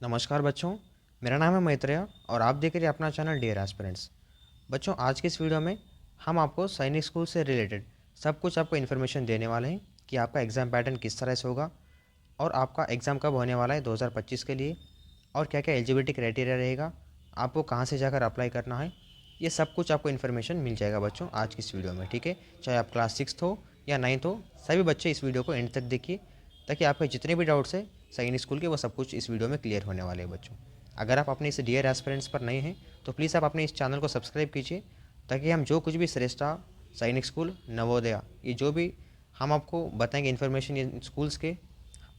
नमस्कार बच्चों। मेरा नाम है मैत्रेय और आप देख रहे हैं अपना चैनल डियर एस्पिरेंट्स। बच्चों, आज की इस वीडियो में हम आपको सैनिक स्कूल से रिलेटेड सब कुछ आपको इन्फॉर्मेशन देने वाले हैं कि आपका एग्ज़ाम पैटर्न किस तरह से होगा और आपका एग्ज़ाम कब होने वाला है 2025 के लिए, और क्या क्या एलिजिबिलिटी क्राइटेरिया रहेगा, आपको कहाँ से जाकर अप्लाई करना है। ये सब कुछ आपको इन्फॉर्मेशन मिल जाएगा बच्चों आज की इस वीडियो में। ठीक है, चाहे आप क्लास 6 हो या 9th हो, सभी बच्चे इस वीडियो को एंड तक देखिए ताकि आपके जितने भी डाउट्स है सैनिक स्कूल के वो सब कुछ इस वीडियो में क्लियर होने वाले हैं बच्चों। अगर आप अपने इस डियर एस्पिरेंट्स पर नए हैं तो प्लीज़ आप अपने इस चैनल को सब्सक्राइब कीजिए ताकि हम जो कुछ भी श्रेष्ठा, सैनिक स्कूल, नवोदया, ये जो भी हम आपको बताएंगे इन्फॉर्मेशन ये स्कूल्स के,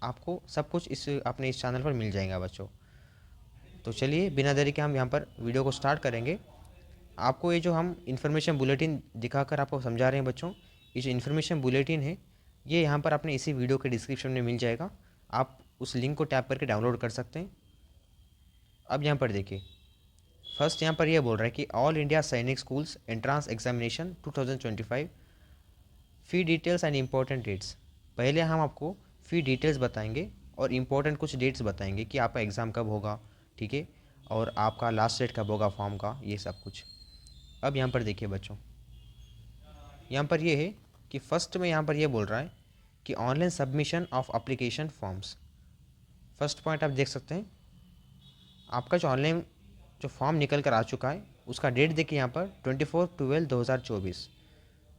आपको सब कुछ इस अपने इस चैनल पर मिल जाएगा बच्चों। तो चलिए बिना देरी के हम यहाँ पर वीडियो को स्टार्ट करेंगे। आपको ये जो हम इन्फॉर्मेशन बुलेटिन दिखाकर आपको समझा रहे हैं बच्चों, ये जो इन्फॉर्मेशन बुलेटिन है ये यहाँ पर अपने इसी वीडियो के डिस्क्रिप्शन में मिल जाएगा। आप उस लिंक को टैप करके डाउनलोड कर सकते हैं। अब यहाँ पर देखिए, फर्स्ट यहाँ पर ये बोल रहा है कि all India Sainik schools entrance examination 2025 fee details and important dates. पहले हम आपको फ़ी डिटेल्स बताएंगे और इम्पोर्टेंट कुछ डेट्स बताएंगे कि आपका एग्ज़ाम कब होगा, ठीक है, और आपका लास्ट डेट कब होगा फॉर्म का, ये सब कुछ। अब यहाँ पर देखिए बच्चों, यहाँ पर ये है कि फर्स्ट में यहाँ पर ये बोल रहा है कि online submission of application forms. First point आप देख सकते हैं, आपका जो ऑनलाइन जो फॉर्म निकल कर आ चुका है उसका डेट देखिए यहाँ पर 24/12/2024,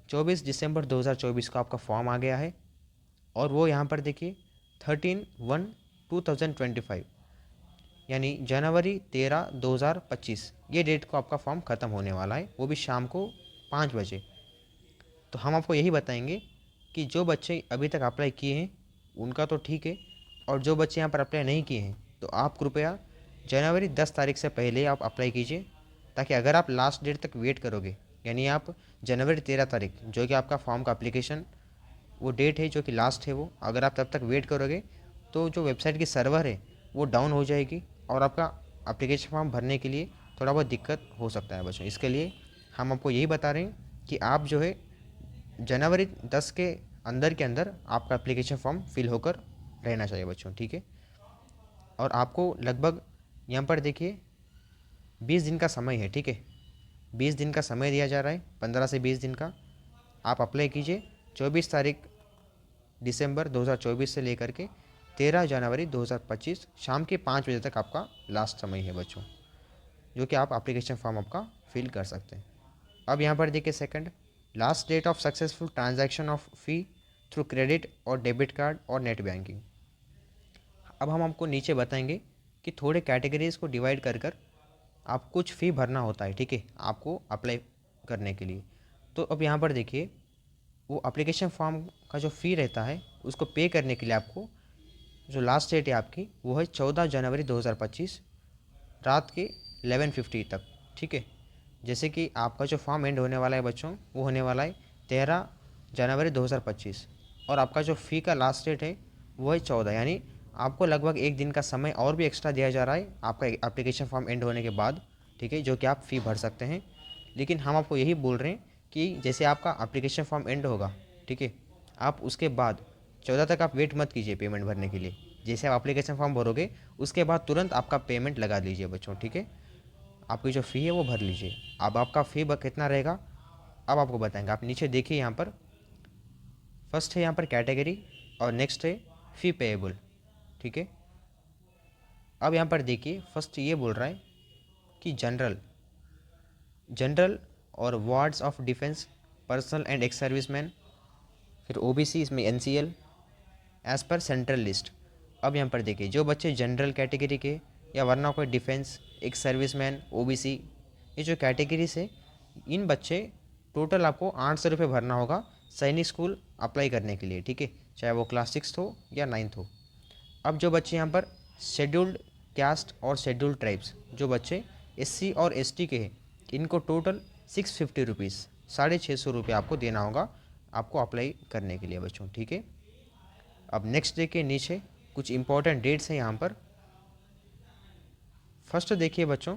24 दिसंबर 2024 को आपका फॉर्म आ गया है। और वो यहाँ पर देखिए 13/1/2025 यानी जनवरी 13 2025 ये डेट को आपका फॉर्म ख़त्म होने वाला है, वो भी शाम को 5 बजे। तो हम आपको यही बताएंगे कि जो बच्चे अभी तक अप्लाई किए हैं उनका तो ठीक है, और जो बच्चे यहाँ पर अप्लाई नहीं किए हैं तो आप कृपया जनवरी 10 तारीख से पहले आप अप्लाई कीजिए, ताकि अगर आप लास्ट डेट तक वेट करोगे, यानी आप जनवरी 13 तारीख जो कि आपका फॉर्म का एप्लीकेशन वो डेट है जो कि लास्ट है, वो अगर आप तब तक वेट करोगे तो जो वेबसाइट की सर्वर है वो डाउन हो जाएगी और आपका एप्लीकेशन फॉर्म भरने के लिए थोड़ा बहुत दिक्कत हो सकता है बच्चों। इसके लिए हम आपको यही बता रहे हैं कि आप जो है जनवरी 10 के अंदर आपका एप्लीकेशन फॉर्म फिल होकर रहना चाहिए बच्चों, ठीक है। और आपको लगभग यहाँ पर देखिए 20 दिन का समय है, ठीक है, 20 दिन का समय दिया जा रहा है, 15 से 20 दिन का। आप अप्लाई कीजिए 24 दिसंबर 2024 से लेकर के 13 जनवरी 2025 शाम के 5 बजे तक आपका लास्ट समय है बच्चों, जो कि आप एप्लीकेशन फॉर्म आपका फिल कर सकते हैं। अब यहाँ पर देखिए second, last date of successful transaction of fee through credit और डेबिट कार्ड और नेट बैंकिंग। अब हम आपको नीचे बताएंगे कि थोड़े कैटेगरीज को डिवाइड कर आप कुछ फ़ी भरना होता है, ठीक है, आपको अप्लाई करने के लिए। तो अब यहाँ पर देखिए, वो एप्लीकेशन फॉर्म का जो फ़ी रहता है उसको पे करने के लिए आपको जो लास्ट डेट है आपकी वो है 14 जनवरी 2025 रात के 11:50 तक, ठीक है। जैसे कि आपका जो फॉर्म एंड होने वाला है बच्चों वो होने वाला है 13 जनवरी 2025, और आपका जो फ़ी का लास्ट डेट है वो है 14, यानी आपको लगभग एक दिन का समय और भी एक्स्ट्रा दिया जा रहा है आपका एप्लीकेशन फॉर्म एंड होने के बाद, ठीक है, जो कि आप फ़ी भर सकते हैं। लेकिन हम आपको यही बोल रहे हैं कि जैसे आपका एप्लीकेशन फॉर्म एंड होगा, ठीक है, आप उसके बाद 14 तक आप वेट मत कीजिए पेमेंट भरने के लिए। जैसे आप एप्लीकेशन फॉर्म भरोगे उसके बाद तुरंत आपका पेमेंट लगा दीजिए बच्चों, ठीक है, आपकी जो फ़ी है वो भर लीजिए। अब आपका फ़ी कितना रहेगा अब आपको बताएंगे। आप नीचे देखिए, यहाँ पर फर्स्ट है यहाँ पर कैटेगरी और नेक्स्ट है फ़ी पेएबल, ठीक है। अब यहाँ पर देखिए फर्स्ट ये बोल रहा है कि जनरल जनरल और wards of defence, personnel and ex serviceman, फिर ओबीसी, इसमें NCL as per central list. अब यहाँ पर देखिए जो बच्चे जनरल कैटेगरी के या वरना कोई डिफेंस, एक सर्विसमैन, ओबीसी, ये जो कैटेगरीज है इन बच्चे टोटल आपको 800 रुपये भरना होगा सैनिक स्कूल अप्लाई करने के लिए, ठीक है, चाहे वो क्लास 6 हो या 9th हो। अब जो बच्चे यहाँ पर शेड्यूल्ड कास्ट और शेड्यूल्ड ट्राइब्स, जो बच्चे एससी और एसटी के हैं, इनको टोटल 650 रुपीज़, 650 रुपये आपको देना होगा आपको अप्लाई करने के लिए बच्चों, ठीक है। अब नेक्स्ट देखिए नीचे कुछ इंपॉर्टेंट डेट्स हैं यहाँ पर। फर्स्ट देखिए बच्चों,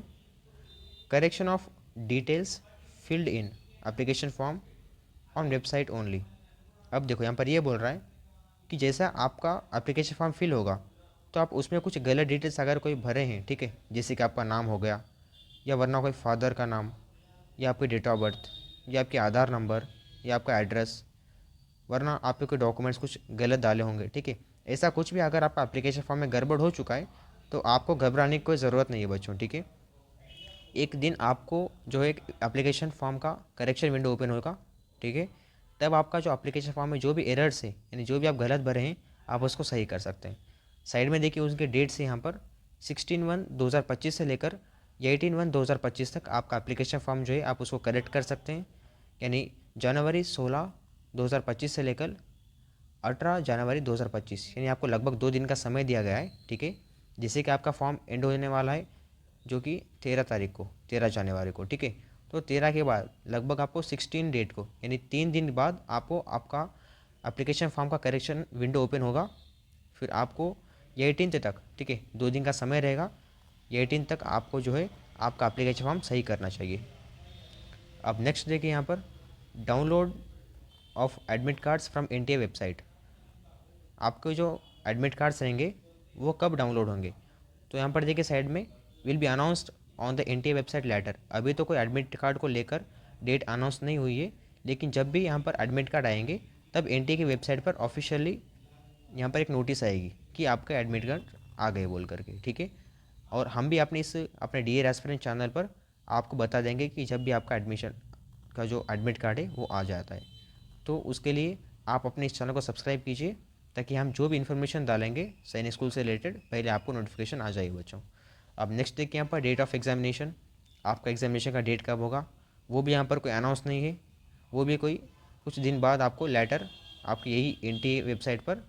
correction of details filled in application form on website only. अब देखो यहाँ पर ये बोल रहा है कि जैसा आपका एप्लीकेशन फॉर्म फिल होगा तो आप उसमें कुछ गलत डिटेल्स अगर कोई भरे हैं, ठीक है, जैसे कि आपका नाम हो गया, या वरना कोई फादर का नाम, या आपकी डेट ऑफ बर्थ, या आपके आधार नंबर, या आपका एड्रेस, वरना आपके कोई डॉक्यूमेंट्स कुछ गलत डाले होंगे, ठीक है। ऐसा कुछ भी अगर आपका एप्लीकेशन फॉर्म में गड़बड़ हो चुका है तो आपको घबराने की कोई ज़रूरत नहीं है बच्चों, ठीक है। एक दिन आपको जो है एक एप्लीकेशन फॉर्म का करेक्शन विंडो ओपन होगा, ठीक है। तब आपका जो एप्लीकेशन फॉर्म में जो भी एरर्स है, यानी जो भी आप गलत भरे हैं, आप उसको सही कर सकते हैं। साइड में देखिए उसके डेट्स हैं यहाँ पर 16/1/2025 से लेकर 18/1/2025 तक आपका एप्लीकेशन फॉर्म जो है आप उसको करेक्ट कर सकते हैं। यानी जनवरी 16 2025 से लेकर 18 जनवरी 2025, यानी आपको लगभग 2 दिन का समय दिया गया है, ठीक है। जिससे कि आपका फॉर्म एंड होने वाला है जो कि 13 तारीख को, 13 जनवरी को, ठीक है। तो 13 के बाद लगभग आपको 16 डेट को, यानी 3 दिन बाद आपको आपका एप्लीकेशन फॉर्म का करेक्शन विंडो ओपन होगा। फिर आपको 18 तक, ठीक है, 2 दिन का समय रहेगा, 18 तक आपको जो है आपका एप्लीकेशन फॉर्म सही करना चाहिए। अब नेक्स्ट देखिए यहाँ पर download of admit cards from NTA website. आपके जो एडमिट कार्ड्स रहेंगे वो कब डाउनलोड होंगे, तो यहाँ पर देखिए साइड में will be announced on the NTA website later. अभी तो कोई एडमिट कार्ड को लेकर डेट अनाउंस नहीं हुई है, लेकिन जब भी यहाँ पर एडमिट कार्ड आएंगे तब एनटीए की वेबसाइट पर ऑफिशियली यहाँ पर एक नोटिस आएगी कि आपका एडमिट कार्ड आ गए बोल करके, ठीक है। और हम भी अपने डीए रेस्टोरेंट चैनल पर आपको बता देंगे कि जब भी आपका एडमिशन का जो एडमिट कार्ड है वो आ जाता है। तो उसके लिए आप अपने इस चैनल को सब्सक्राइब कीजिए ताकि हम जो भी इन्फॉर्मेशन डालेंगे सैनिक स्कूल से रिलेटेड पहले आपको नोटिफिकेशन आ जाए बच्चों। अब नेक्स्ट देखिए यहाँ पर डेट ऑफ एग्जामिनेशन। आपका एग्जामिनेशन का डेट कब होगा वो भी यहाँ पर कोई अनाउंस नहीं है, वो भी कोई कुछ दिन बाद आपको लेटर आपकी यही एनटीए वेबसाइट पर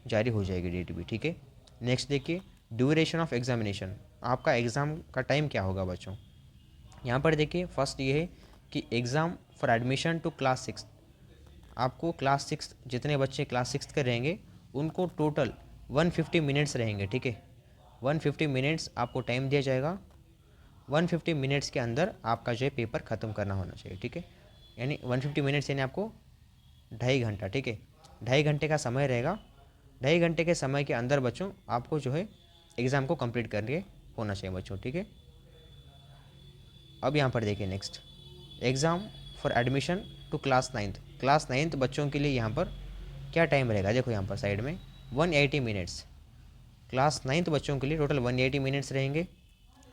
जारी हो जाएगी डेट भी, ठीक है। नेक्स्ट देखिए ड्यूरेशन ऑफ एग्जामिनेशन। आपका एग्ज़ाम का टाइम क्या होगा बच्चों। यहाँ पर देखिए फर्स्ट ये है कि exam for admission to class 6, आपको क्लास 6 जितने बच्चे क्लास 6 के रहेंगे उनको टोटल 150 मिनट्स रहेंगे, ठीक है। 150 मिनट्स आपको टाइम दिया जाएगा। 150 मिनट्स के अंदर आपका जो है पेपर ख़त्म करना होना चाहिए, ठीक है। यानी 150 मिनट्स यानी आपको 2.5 घंटा, ठीक है। 2.5 घंटे का समय रहेगा। 2.5 घंटे के समय के अंदर बच्चों आपको जो है एग्ज़ाम को कंप्लीट करके होना चाहिए बच्चों, ठीक है। अब यहाँ पर देखिए next exam for admission to class 9th। Class 9th बच्चों के लिए यहाँ पर क्या टाइम रहेगा, देखो यहाँ पर साइड में 180 मिनट्स। क्लास 9th बच्चों के लिए टोटल 180 मिनट्स रहेंगे,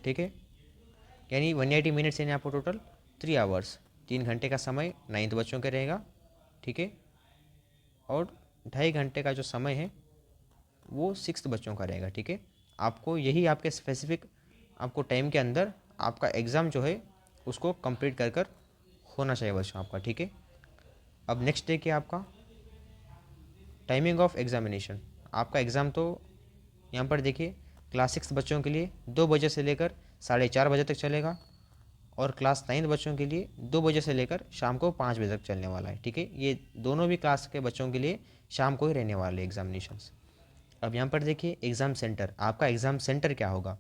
ठीक है। यानी 180 मिनट्स यानी आपको टोटल 3 आवर्स, 3 घंटे का समय 9th बच्चों के रहेगा, ठीक है। और 2.5 घंटे का जो समय है वो 6th बच्चों का रहेगा, ठीक है। आपको यही आपके स्पेसिफिक आपको टाइम के अंदर आपका एग्ज़ाम जो है उसको कंप्लीट कर होना चाहिए बच्चों आपका, ठीक है। अब नेक्स्ट देखिए आपका टाइमिंग ऑफ एग्जामिनेशन। आपका एग्ज़ाम तो यहाँ पर देखिए क्लास 6 बच्चों के लिए 2 बजे से लेकर 4:30 बजे तक चलेगा, और क्लास 9 बच्चों के लिए 2 बजे से लेकर शाम को 5 बजे तक चलने वाला है, ठीक है। ये दोनों भी क्लास के बच्चों के लिए शाम को ही रहने वाले एग्जामिनेशंस। अब यहाँ पर देखिए एग्ज़ाम सेंटर। आपका एग्ज़ाम सेंटर क्या होगा,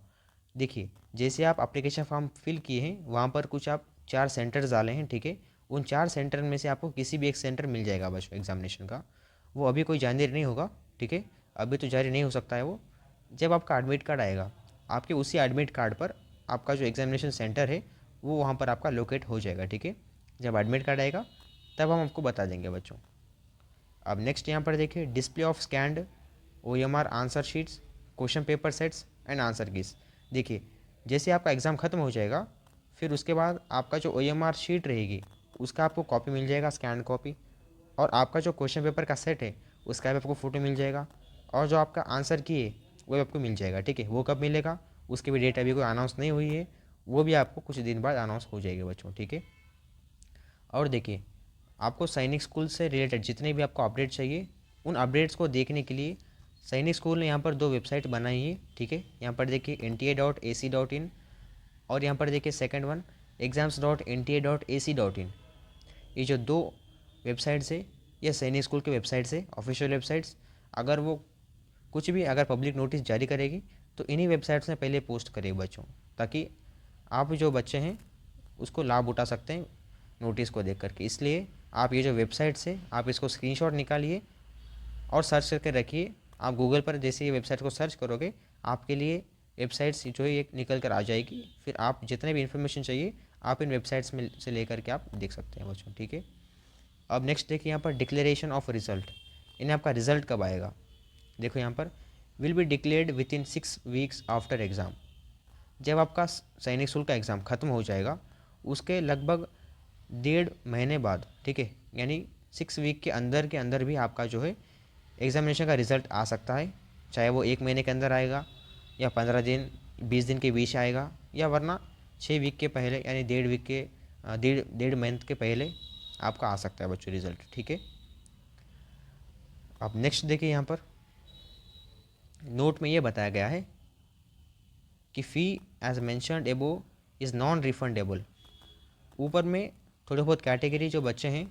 देखिए जैसे आप एप्लीकेशन फॉर्म फिल किए हैं वहाँ पर कुछ आप 4 सेंटर्स डाले हैं, ठीक है। उन 4 सेंटर में से आपको किसी भी एक सेंटर मिल जाएगा बच्चों एग्जामिनेशन का। वो अभी कोई जारी नहीं होगा, ठीक है। अभी तो जारी नहीं हो सकता है वो। जब आपका एडमिट कार्ड आएगा आपके उसी एडमिट कार्ड पर आपका जो एग्जामिनेशन सेंटर है वो वहाँ पर आपका लोकेट हो जाएगा, ठीक है। जब एडमिट कार्ड आएगा तब हम आपको बता देंगे बच्चों। अब नेक्स्ट यहाँ पर देखिए display of scanned OMR answer sheets, question paper sets and answer keys. देखिए जैसे आपका एग्ज़ाम ख़त्म हो जाएगा फिर उसके बाद आपका जो OMR शीट रहेगी उसका आपको कॉपी मिल जाएगा, स्कैन कॉपी। और आपका जो क्वेश्चन पेपर का सेट है उसका भी आपको फ़ोटो मिल जाएगा, और जो आपका आंसर की है वो भी आपको मिल जाएगा, ठीक है। वो कब मिलेगा उसकी भी डेट अभी कोई अनाउंस नहीं हुई है, वो भी आपको कुछ दिन बाद अनाउंस हो जाएगी बच्चों, ठीक है। और देखिए आपको सैनिक स्कूल से रिलेटेड जितने भी आपको अपडेट चाहिए उन अपडेट्स को देखने के लिए सैनिक स्कूल ने यहाँ पर 2 वेबसाइट बनाई है, ठीक है। यहाँ पर देखिए nta.ac.in, और यहाँ पर देखिए सेकंड वन exams.nta.ac.in। ये जो 2 वेबसाइट्स है ये सैनिक स्कूल के वेबसाइट से ऑफिशियल वेबसाइट्स। अगर वो कुछ भी अगर पब्लिक नोटिस जारी करेगी तो इन्हीं वेबसाइट्स में पहले पोस्ट करेगी बच्चों, ताकि आप जो बच्चे हैं उसको लाभ उठा सकते हैं नोटिस को देख करके। इसलिए आप ये जो वेबसाइट्स है आप इसको स्क्रीनशॉट निकालिए और सर्च करके रखिए आप गूगल पर जैसे ये वेबसाइट को सर्च करोगे आपके लिए वेबसाइट्स जो है एक निकल कर आ जाएगी, फिर आप जितने भी इन्फॉर्मेशन चाहिए आप इन वेबसाइट्स में से लेकर के आप देख सकते हैं बच्चों, ठीक है। अब नेक्स्ट देखिए यहाँ पर डिक्लेरेशन ऑफ रिजल्ट, यानी आपका रिजल्ट कब आएगा। देखो यहाँ पर will be declared with in 6 weeks after exam. जब आपका सैनिक स्कूल का एग्ज़ाम ख़त्म हो जाएगा उसके लगभग 1.5 महीने बाद, ठीक है, यानी 6 वीक के अंदर भी आपका जो है एग्ज़ामिनेशन का रिज़ल्ट आ सकता है। चाहे वो 1 महीने के अंदर आएगा या 15 दिन 20 दिन के बीच आएगा, या वरना 6 वीक के पहले यानी 1.5 वीक के 1.5 मंथ के पहले आपका आ सकता है बच्चों रिज़ल्ट, ठीक है। अब नेक्स्ट देखिए यहाँ पर नोट में ये बताया गया है कि फ़ी एज मैंशनड एबो इज़ नॉन रिफंडेबल। ऊपर में थोड़े बहुत कैटेगरी जो बच्चे हैं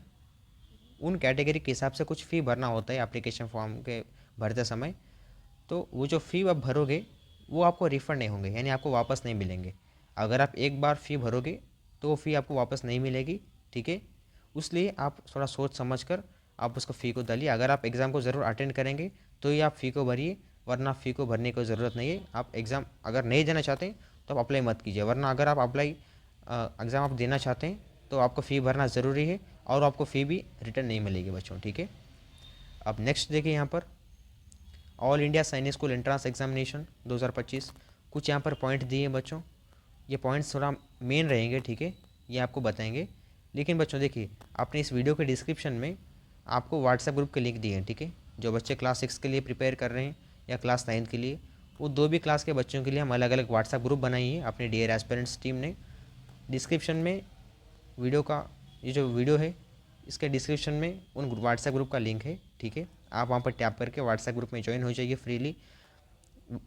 उन कैटेगरी के हिसाब से कुछ फ़ी भरना होता है एप्लीकेशन फॉर्म के भरते समय, तो वो जो फ़ी आप भरोगे वो आपको रिफ़ंड नहीं होंगे, यानी आपको वापस नहीं मिलेंगे। अगर आप एक बार फ़ी भरोगे तो वो फ़ी आपको वापस नहीं मिलेगी, ठीक है। इसलिए आप थोड़ा सोच समझ कर आप उसको फ़ी को डालिए। अगर आप एग्ज़ाम को ज़रूर अटेंड करेंगे तो ही आप फ़ी को भरिए, वरना फ़ी को भरने की ज़रूरत नहीं है। आप एग्ज़ाम अगर नहीं देना चाहते हैं तो आप अप्लाई मत कीजिए, वरना अगर आप एग्ज़ाम आप देना चाहते हैं तो आपको फ़ी भरना ज़रूरी है और आपको फ़ी भी रिटर्न नहीं मिलेगी बच्चों, ठीक है। अब नेक्स्ट देखिए यहाँ पर ऑल इंडिया सैनिक स्कूल एंट्रेंस एग्जामिनेशन 2025 कुछ यहाँ पर पॉइंट दिए हैं बच्चों। ये पॉइंट्स थोड़ा मेन रहेंगे, ठीक है, ये आपको बताएंगे। लेकिन बच्चों देखिए अपने इस वीडियो के डिस्क्रिप्शन में आपको व्हाट्सएप ग्रुप के लिंक दिए हैं, ठीक है। जो बच्चे क्लास 6 के लिए प्रिपेयर कर रहे हैं या क्लास 9 के लिए, वो दो भी क्लास के बच्चों के लिए हम अलग अलग व्हाट्सएप ग्रुप बनाई है अपने डियर एस्पिरेंट्स टीम ने। डिस्क्रिप्शन में वीडियो का ये जो वीडियो है इसके डिस्क्रिप्शन में उन व्हाट्सएप ग्रुप का लिंक है, ठीक है। आप वहाँ पर टैप करके व्हाट्सएप ग्रुप में ज्वाइन हो जाइए फ्रीली।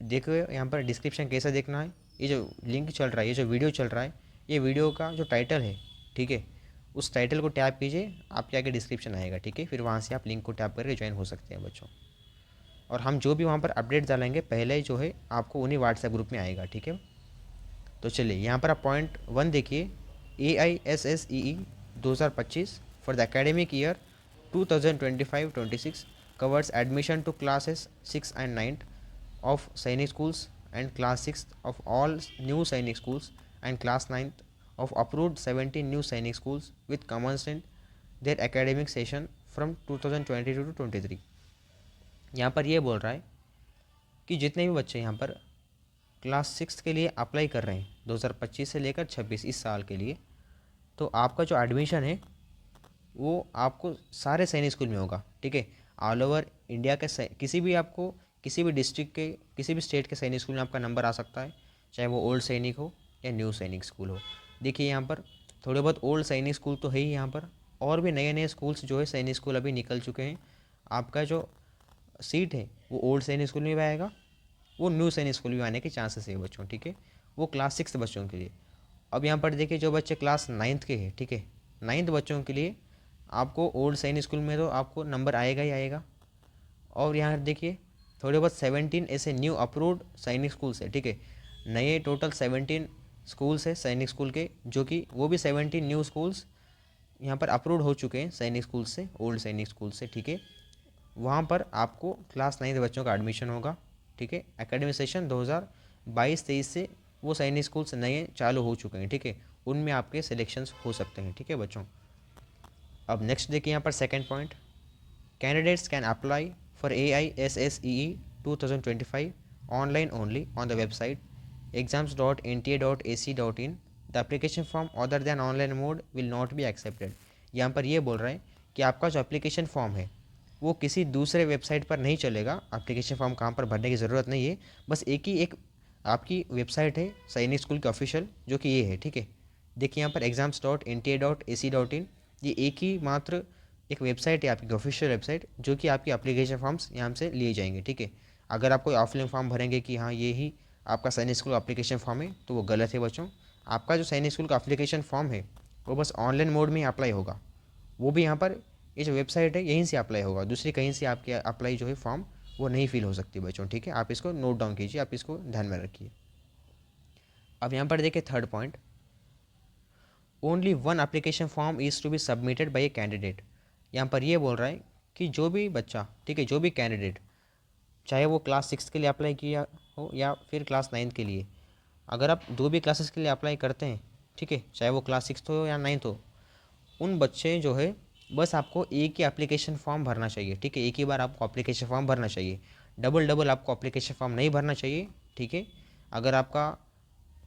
देखो यहाँ पर डिस्क्रिप्शन कैसे देखना है, ये जो लिंक चल रहा है, ये जो वीडियो चल रहा है, ये वीडियो का जो टाइटल है, ठीक है, उस टाइटल को टैप कीजिए, आपके आगे डिस्क्रिप्शन आएगा, ठीक है। फिर वहाँ से आप लिंक को टैप करके ज्वाइन हो सकते हैं बच्चों। और हम जो भी वहाँ पर अपडेट डालेंगे पहले जो है आपको उन्हीं व्हाट्सएप ग्रुप में आएगा, ठीक है। तो चलिए यहाँ पर आप पॉइंट 1 देखिए, AISSEE 2025 for the academic year 2025-26 covers admission to classes 6 and 9 of Sainik schools and class 6 of all new Sainik schools and class 9th of approved 17 new Sainik schools with commenced their academic session from 2022 to 23। यहाँ पर ये बोल रहा है कि जितने भी बच्चे यहाँ पर क्लास 6 के लिए अप्लाई कर रहे हैं 2025 से लेकर 26 इस साल के लिए, तो आपका जो एडमिशन है वो आपको सारे सैनिक स्कूल में होगा, ठीक है। ऑल ओवर इंडिया के किसी भी डिस्ट्रिक्ट के किसी भी स्टेट के सैनिक स्कूल में आपका नंबर आ सकता है, चाहे वो ओल्ड सैनिक हो या न्यू सैनिक स्कूल हो। देखिए यहाँ पर थोड़े बहुत ओल्ड सैनिक स्कूल तो है ही यहाँ पर, और भी नए नए स्कूल्स जो है सैनिक स्कूल अभी निकल चुके हैं। आपका जो सीट है वो ओल्ड सैनिक स्कूल में भी आएगा, वो न्यू सैनिक स्कूल में आने के चांसेस है बच्चों, ठीक है। वो क्लास 6 बच्चों के लिए। अब यहाँ पर देखिए जो बच्चे क्लास 9th के हैं, ठीक है, 9th बच्चों के लिए आपको ओल्ड सैनिक स्कूल में तो आपको नंबर आएगा ही आएगा। और यहाँ देखिए थोड़े बहुत 17 ऐसे न्यू अप्रूव्ड सैनिक स्कूल्स है, ठीक है। नए टोटल 17 स्कूल्स है सैनिक स्कूल के, जो कि वो भी 17 न्यू स्कूल्स यहाँ पर अप्रूव्ड हो चुके हैं सैनिक स्कूल से, ओल्ड सैनिक स्कूल से, ठीक है। वहाँ पर आपको क्लास 9 बच्चों का एडमिशन होगा, ठीक है। एकेडमिक सेशन 2022-23 से वो सैनिक स्कूल्स नए चालू हो चुके हैं, ठीक है, उनमें आपके सिलेक्शंस हो सकते हैं, ठीक है बच्चों। अब नेक्स्ट देखिए यहाँ पर second point, candidates can apply for AISSEE 2025 online only on the website exams.nta.ac.in। The application form other than online mode will not be accepted. यहाँ पर ये बोल रहे हैं कि आपका जो एप्लीकेशन फॉर्म है वो किसी दूसरे वेबसाइट पर नहीं चलेगा। एप्लीकेशन फॉर्म कहाँ पर भरने की ज़रूरत नहीं है, बस एक आपकी वेबसाइट है सैनिक स्कूल की ऑफिशियल, जो कि ये है, ठीक है। देखिए यहाँ पर exams.nta.ac.in, ये एक ही मात्र एक वेबसाइट है आपकी ऑफिशियल वेबसाइट, जो कि आपकी एप्लीकेशन फॉर्म्स यहाँ से लिए जाएंगे, ठीक है। अगर आप कोई ऑफलाइन फॉर्म भरेंगे कि हाँ ये ही आपका सैनिक स्कूल एप्लीकेशन फॉर्म है तो वो गलत है बच्चों। आपका जो सैनिक स्कूल का एप्लीकेशन फॉर्म है वो बस ऑनलाइन मोड में ही अप्लाई होगा, वो भी यहाँ पर ये जो वेबसाइट है यहीं से अप्लाई होगा, दूसरी कहीं से आपके अप्लाई जो है फॉर्म वो नहीं फिल हो सकती बच्चों, ठीक है। आप इसको नोट डाउन कीजिए, आप इसको ध्यान में रखिए। अब यहाँ पर देखिए third point, only one application form is to be submitted by a candidate. यहाँ पर ये बोल रहा है कि जो भी बच्चा, ठीक है, जो भी कैंडिडेट चाहे वो क्लास 6 के लिए अप्लाई किया हो या फिर क्लास 9 के लिए। अगर आप दो भी क्लासेस के लिए अप्लाई करते हैं, ठीक है, चाहे वो क्लास 6 हो या 9 हो, उन बच्चे जो है बस आपको एक ही एप्लीकेशन फॉर्म भरना चाहिए, ठीक है, एक ही बार आपको एप्लीकेशन फॉर्म भरना चाहिए, डबल डबल आपको एप्लीकेशन फॉर्म नहीं भरना चाहिए, ठीक है। अगर आपका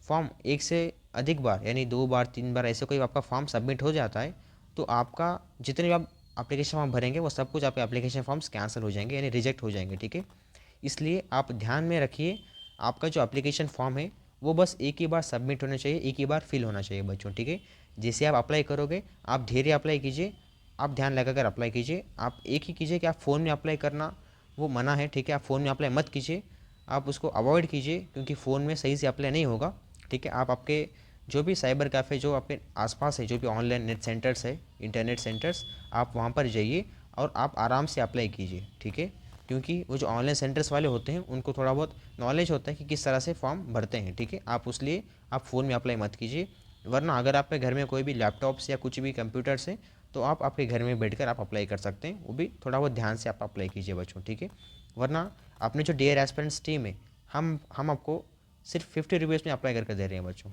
फॉर्म एक से अधिक बार यानी 2 बार 3 बार ऐसे कोई आपका फॉर्म सबमिट हो जाता है, तो आपका जितने भी आप एप्लीकेशन फॉर्म भरेंगे वो सब कुछ आपके एप्लीकेशन फॉर्म्स कैंसिल हो जाएंगे यानी रिजेक्ट हो जाएंगे, ठीक है। इसलिए आप ध्यान में रखिए, आपका जो एप्लीकेशन फॉर्म है वो बस एक ही बार सबमिट होना चाहिए, एक ही बार फिल होना चाहिए बच्चों, ठीक है। जैसे आप अप्लाई करोगे आप धीरे अप्लाई कीजिए, आप ध्यान लगाकर अप्लाई कीजिए। आप एक ही कीजिए कि आप फ़ोन में अप्लाई करना वो मना है, ठीक है, आप फ़ोन में अप्लाई मत कीजिए, आप उसको अवॉइड कीजिए क्योंकि फ़ोन में सही से अप्लाई नहीं होगा, ठीक है। आप आपके जो भी साइबर कैफ़े जो आपके आसपास है, जो भी ऑनलाइन नेट सेंटर्स है, इंटरनेट सेंटर्स, आप वहाँ पर जाइए और आप आराम से अप्लाई कीजिए, ठीक है। क्योंकि वो जो ऑनलाइन सेंटर्स वाले होते हैं उनको थोड़ा बहुत नॉलेज होता है कि किस तरह से फॉर्म भरते हैं, ठीक है। आप उसलिए आप फ़ोन में अप्लाई मत कीजिए, वरना अगर आपके घर में कोई भी लैपटॉप्स या कुछ भी कंप्यूटर्स हैं तो आप आपके घर में बैठकर आप अप्लाई कर सकते हैं, वो भी थोड़ा बहुत ध्यान से आप अप्लाई कीजिए बच्चों, ठीक है। वरना अपने जो डियर एस्पिरेंट्स टीम है, हम आपको सिर्फ 50 रुपीज़ में अप्लाई करके दे रहे हैं बच्चों,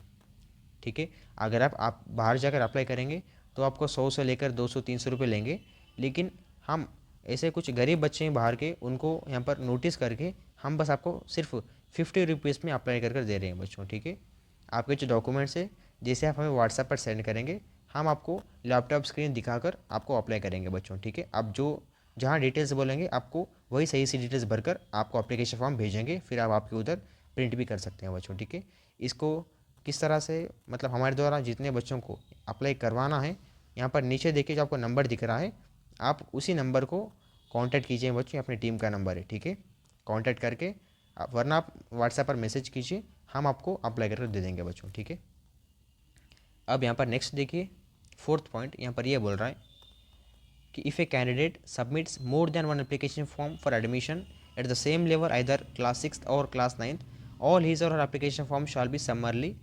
ठीक है। अगर आप बाहर जाकर अप्लाई करेंगे तो आपको 100 से लेकर 200-300 रुपये लेंगे, लेकिन हम ऐसे कुछ गरीब बच्चे हैं बाहर के, उनको यहाँ पर नोटिस करके हम बस आपको सिर्फ 50 रुपीज़ में अप्लाई कर दे रहे हैं बच्चों, ठीक है। आपके जो डॉक्यूमेंट्स है जैसे आप हमें व्हाट्सएप पर सेंड करेंगे, हम आपको लैपटॉप स्क्रीन दिखाकर आपको अप्लाई करेंगे बच्चों, ठीक है। आप जो जहाँ डिटेल्स बोलेंगे आपको वही सही सी डिटेल्स भरकर आपको एप्लीकेशन फॉर्म भेजेंगे, फिर आप आपके उधर प्रिंट भी कर सकते हैं बच्चों, ठीक है। इसको किस तरह से मतलब हमारे द्वारा जितने बच्चों को अप्लाई करवाना है, यहाँ पर नीचे देखिए जो आपको नंबर दिख रहा है, आप उसी नंबर को कांटेक्ट कीजिए बच्चों, अपनी टीम का नंबर है, ठीक है। कांटेक्ट करके वरना आप व्हाट्सएप पर मैसेज कीजिए, हम आपको अप्लाई करके दे देंगे बच्चों, ठीक है। अब यहाँ पर नेक्स्ट देखिए, फोर्थ पॉइंट यहाँ पर ये बोल रहा है कि if a candidate submits more than one application form for admission at the same level either class 6 or class 9, all his or her application form shall be summarily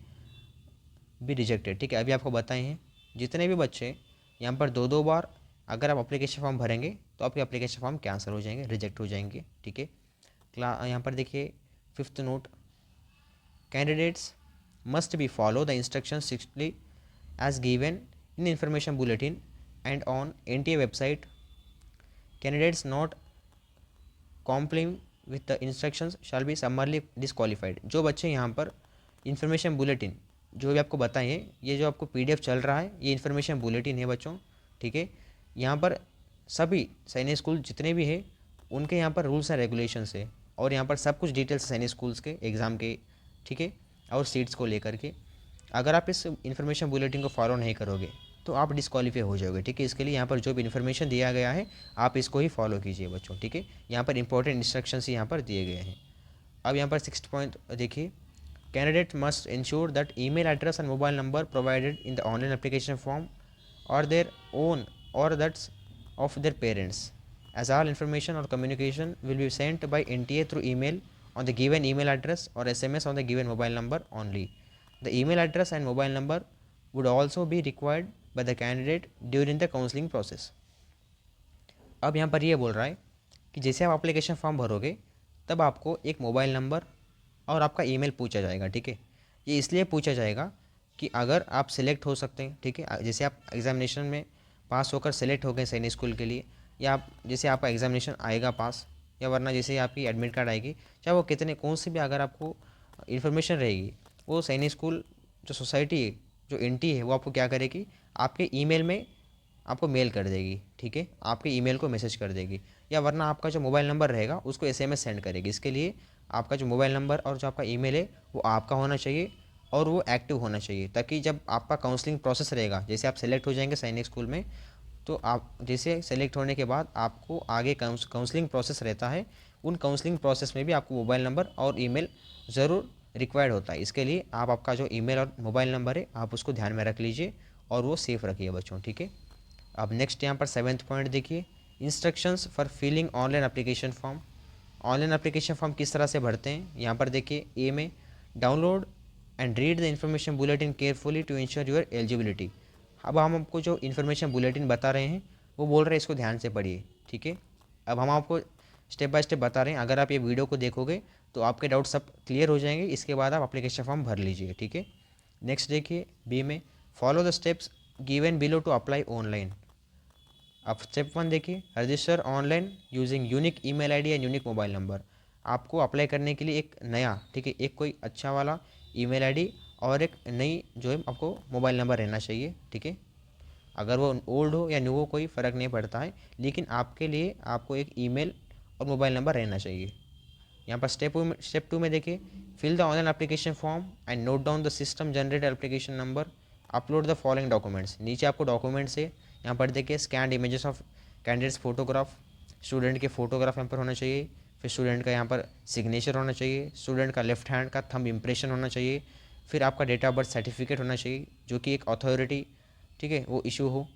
be rejected, ठीक है। अभी आपको बताए हैं जितने भी बच्चे यहाँ पर 2 बार अगर आप एप्लीकेशन फॉर्म भरेंगे तो आपके एप्लीकेशन फॉर्म कैंसिल हो जाएंगे, रिजेक्ट हो जाएंगे, ठीक है। यहाँ पर देखिए fifth note, candidates must be follow the instruction strictly as given in the information bulletin and on NTA website. Candidates not complying with the instructions shall be summarily disqualified. जो बच्चे यहाँ पर इन्फॉर्मेशन बुलेटिन जो भी आपको बताए हैं, ये जो आपको PDF चल रहा है ये इन्फॉर्मेशन बुलेटिन है बच्चों, ठीक है। यहाँ पर सभी सैनिक स्कूल जितने भी हैं उनके यहाँ पर रूल्स एंड रेगुलेशंस है और यहाँ पर सब कुछ डिटेल्स सैनिक स्कूल्स के एग्ज़ाम के, ठीक है, और सीट्स को लेकर के। अगर आप इस इन्फॉर्मेशन बुलेटिन को फॉलो नहीं करोगे तो आप डिस्क्वालीफाई हो जाओगे, ठीक है। इसके लिए यहाँ पर जो भी इन्फॉर्मेशन दिया गया है आप इसको ही फॉलो कीजिए बच्चों, ठीक है। यहाँ पर इंपॉर्टेंट इंस्ट्रक्शंस यहाँ पर दिए गए हैं। अब यहाँ पर 6th पॉइंट देखिए, candidate must ensure that email address and mobile number provided in the online application form or their own or that's of their parents as all information or communication will be sent by NTA through email on the given email address or SMS on the given mobile number only. The email address and mobile number would also be required by the candidate during the counseling process. अब यहाँ पर ये बोल रहा है कि जैसे आप एप्लीकेशन फॉर्म भरोगे तब आपको एक मोबाइल नंबर और आपका ईमेल पूछा जाएगा, ठीक है। ये इसलिए पूछा जाएगा कि अगर आप सिलेक्ट हो सकते हैं, ठीक है, जैसे आप एग्जामिनेशन में पास होकर सेलेक्ट हो गए सैनिक स्कूल के लिए, या आप जैसे आपका एग्जामिनेशन आएगा पास, या वरना जैसे आपकी एडमिट कार्ड आएगी, चाहे वो कितने कौन सी भी अगर आपको इन्फॉर्मेशन रहेगी, वो सैनिक स्कूल जो सोसाइटी है जो NTA है वो आपको क्या करेगी, आपके ईमेल में आपको मेल कर देगी, ठीक है, आपके ईमेल को मैसेज कर देगी, या वरना आपका जो मोबाइल नंबर रहेगा उसको SMS सेंड करेगी। इसके लिए आपका जो मोबाइल नंबर और जो आपका ईमेल है वो आपका होना चाहिए और वो एक्टिव होना चाहिए, ताकि जब आपका काउंसलिंग प्रोसेस रहेगा, जैसे आप सेलेक्ट हो जाएंगे सैनिक स्कूल में, तो आप जैसे सेलेक्ट होने के बाद आपको आगे काउंसलिंग प्रोसेस रहता है, उन काउंसलिंग प्रोसेस में भी आपको मोबाइल नंबर और ईमेल ज़रूर रिक्वायर्ड होता है। इसके लिए आप आपका जो ईमेल और मोबाइल नंबर है आप उसको ध्यान में रख लीजिए और वो सेफ रखिए बच्चों, ठीक है। अब नेक्स्ट यहाँ पर 7th पॉइंट देखिए, instructions for filling online application form. Online application form किस तरह से भरते हैं, यहाँ पर देखिए ए में, download and read the information bulletin carefully to ensure your eligibility. अब हम आपको जो इन्फॉर्मेशन बुलेटिन बता रहे हैं वो बोल रहे हैं इसको ध्यान से पढ़िए, ठीक है। अब हम आपको स्टेप बाय स्टेप बता रहे हैं, अगर आप ये वीडियो को देखोगे तो आपके डाउट सब क्लियर हो जाएंगे। इसके बाद आप एप्लीकेशन फॉर्म भर लीजिए, ठीक है। नेक्स्ट देखिए बी में, follow the steps given below to apply online. अब स्टेप 1 देखिए, register online using unique email ID and unique mobile number. आपको अप्लाई करने के लिए एक नया, ठीक है, एक कोई अच्छा वाला ईमेल आईडी और एक नई जो है आपको मोबाइल नंबर रहना चाहिए, ठीक है। अगर वो ओल्ड हो या न्यू हो कोई फ़र्क नहीं पड़ता है, लेकिन आपके लिए आपको एक ईमेल और मोबाइल नंबर रहना चाहिए। यहाँ पर स्टेप 2 में देखिए, fill the online application form and note down the system generate application number, upload the following documents. नीचे आपको डॉक्यूमेंट्स है, यहाँ पर देखिए scanned images of candidate's photograph, student के फोटोग्राफ यहाँ पर होना चाहिए, फिर स्टूडेंट का यहाँ पर सिग्नेचर होना चाहिए, स्टूडेंट का लेफ्ट हैंड का थंब इम्प्रेशन होना चाहिए, फिर आपका डेट ऑफ बर्थ सर्टिफिकेट होना चाहिए जो कि एक अथॉरिटी, ठीक है, वो इशू हो।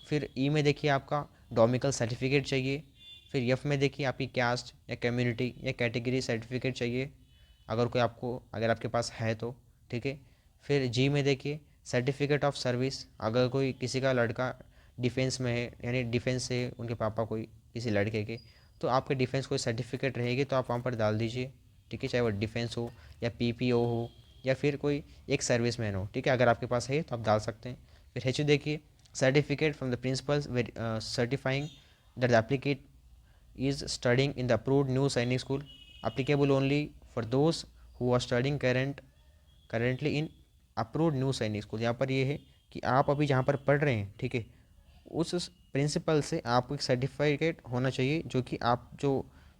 फिर ई में देखिए आपका डोमिकल सर्टिफिकेट चाहिए। फिर एफ में देखिए आपकी कास्ट या कम्युनिटी या कैटेगरी सर्टिफिकेट चाहिए, अगर आपके पास है तो, ठीक है। फिर जी में देखिए सर्टिफिकेट ऑफ सर्विस, अगर कोई किसी का लड़का डिफेंस में है, यानी डिफेंस से उनके पापा कोई किसी लड़के के, तो आपके डिफेंस कोई सर्टिफिकेट रहेगी तो आप वहाँ पर डाल दीजिए, ठीक है, चाहे वो डिफेंस हो या पीपीओ हो या फिर कोई एक सर्विस मैन हो, ठीक है, अगर आपके पास है तो आप डाल सकते हैं। फिर एच देखिए certificate from the principles certifying that the एप्लीकेट is studying in the approved new sainik school, applicable only for those who are studying currently in approved new sainik school। यहाँ पर ये है कि आप अभी जहाँ पर पढ़ रहे हैं, ठीक है, उस प्रिंसिपल से आपको एक सर्टिफिकेट होना चाहिए जो कि आप जो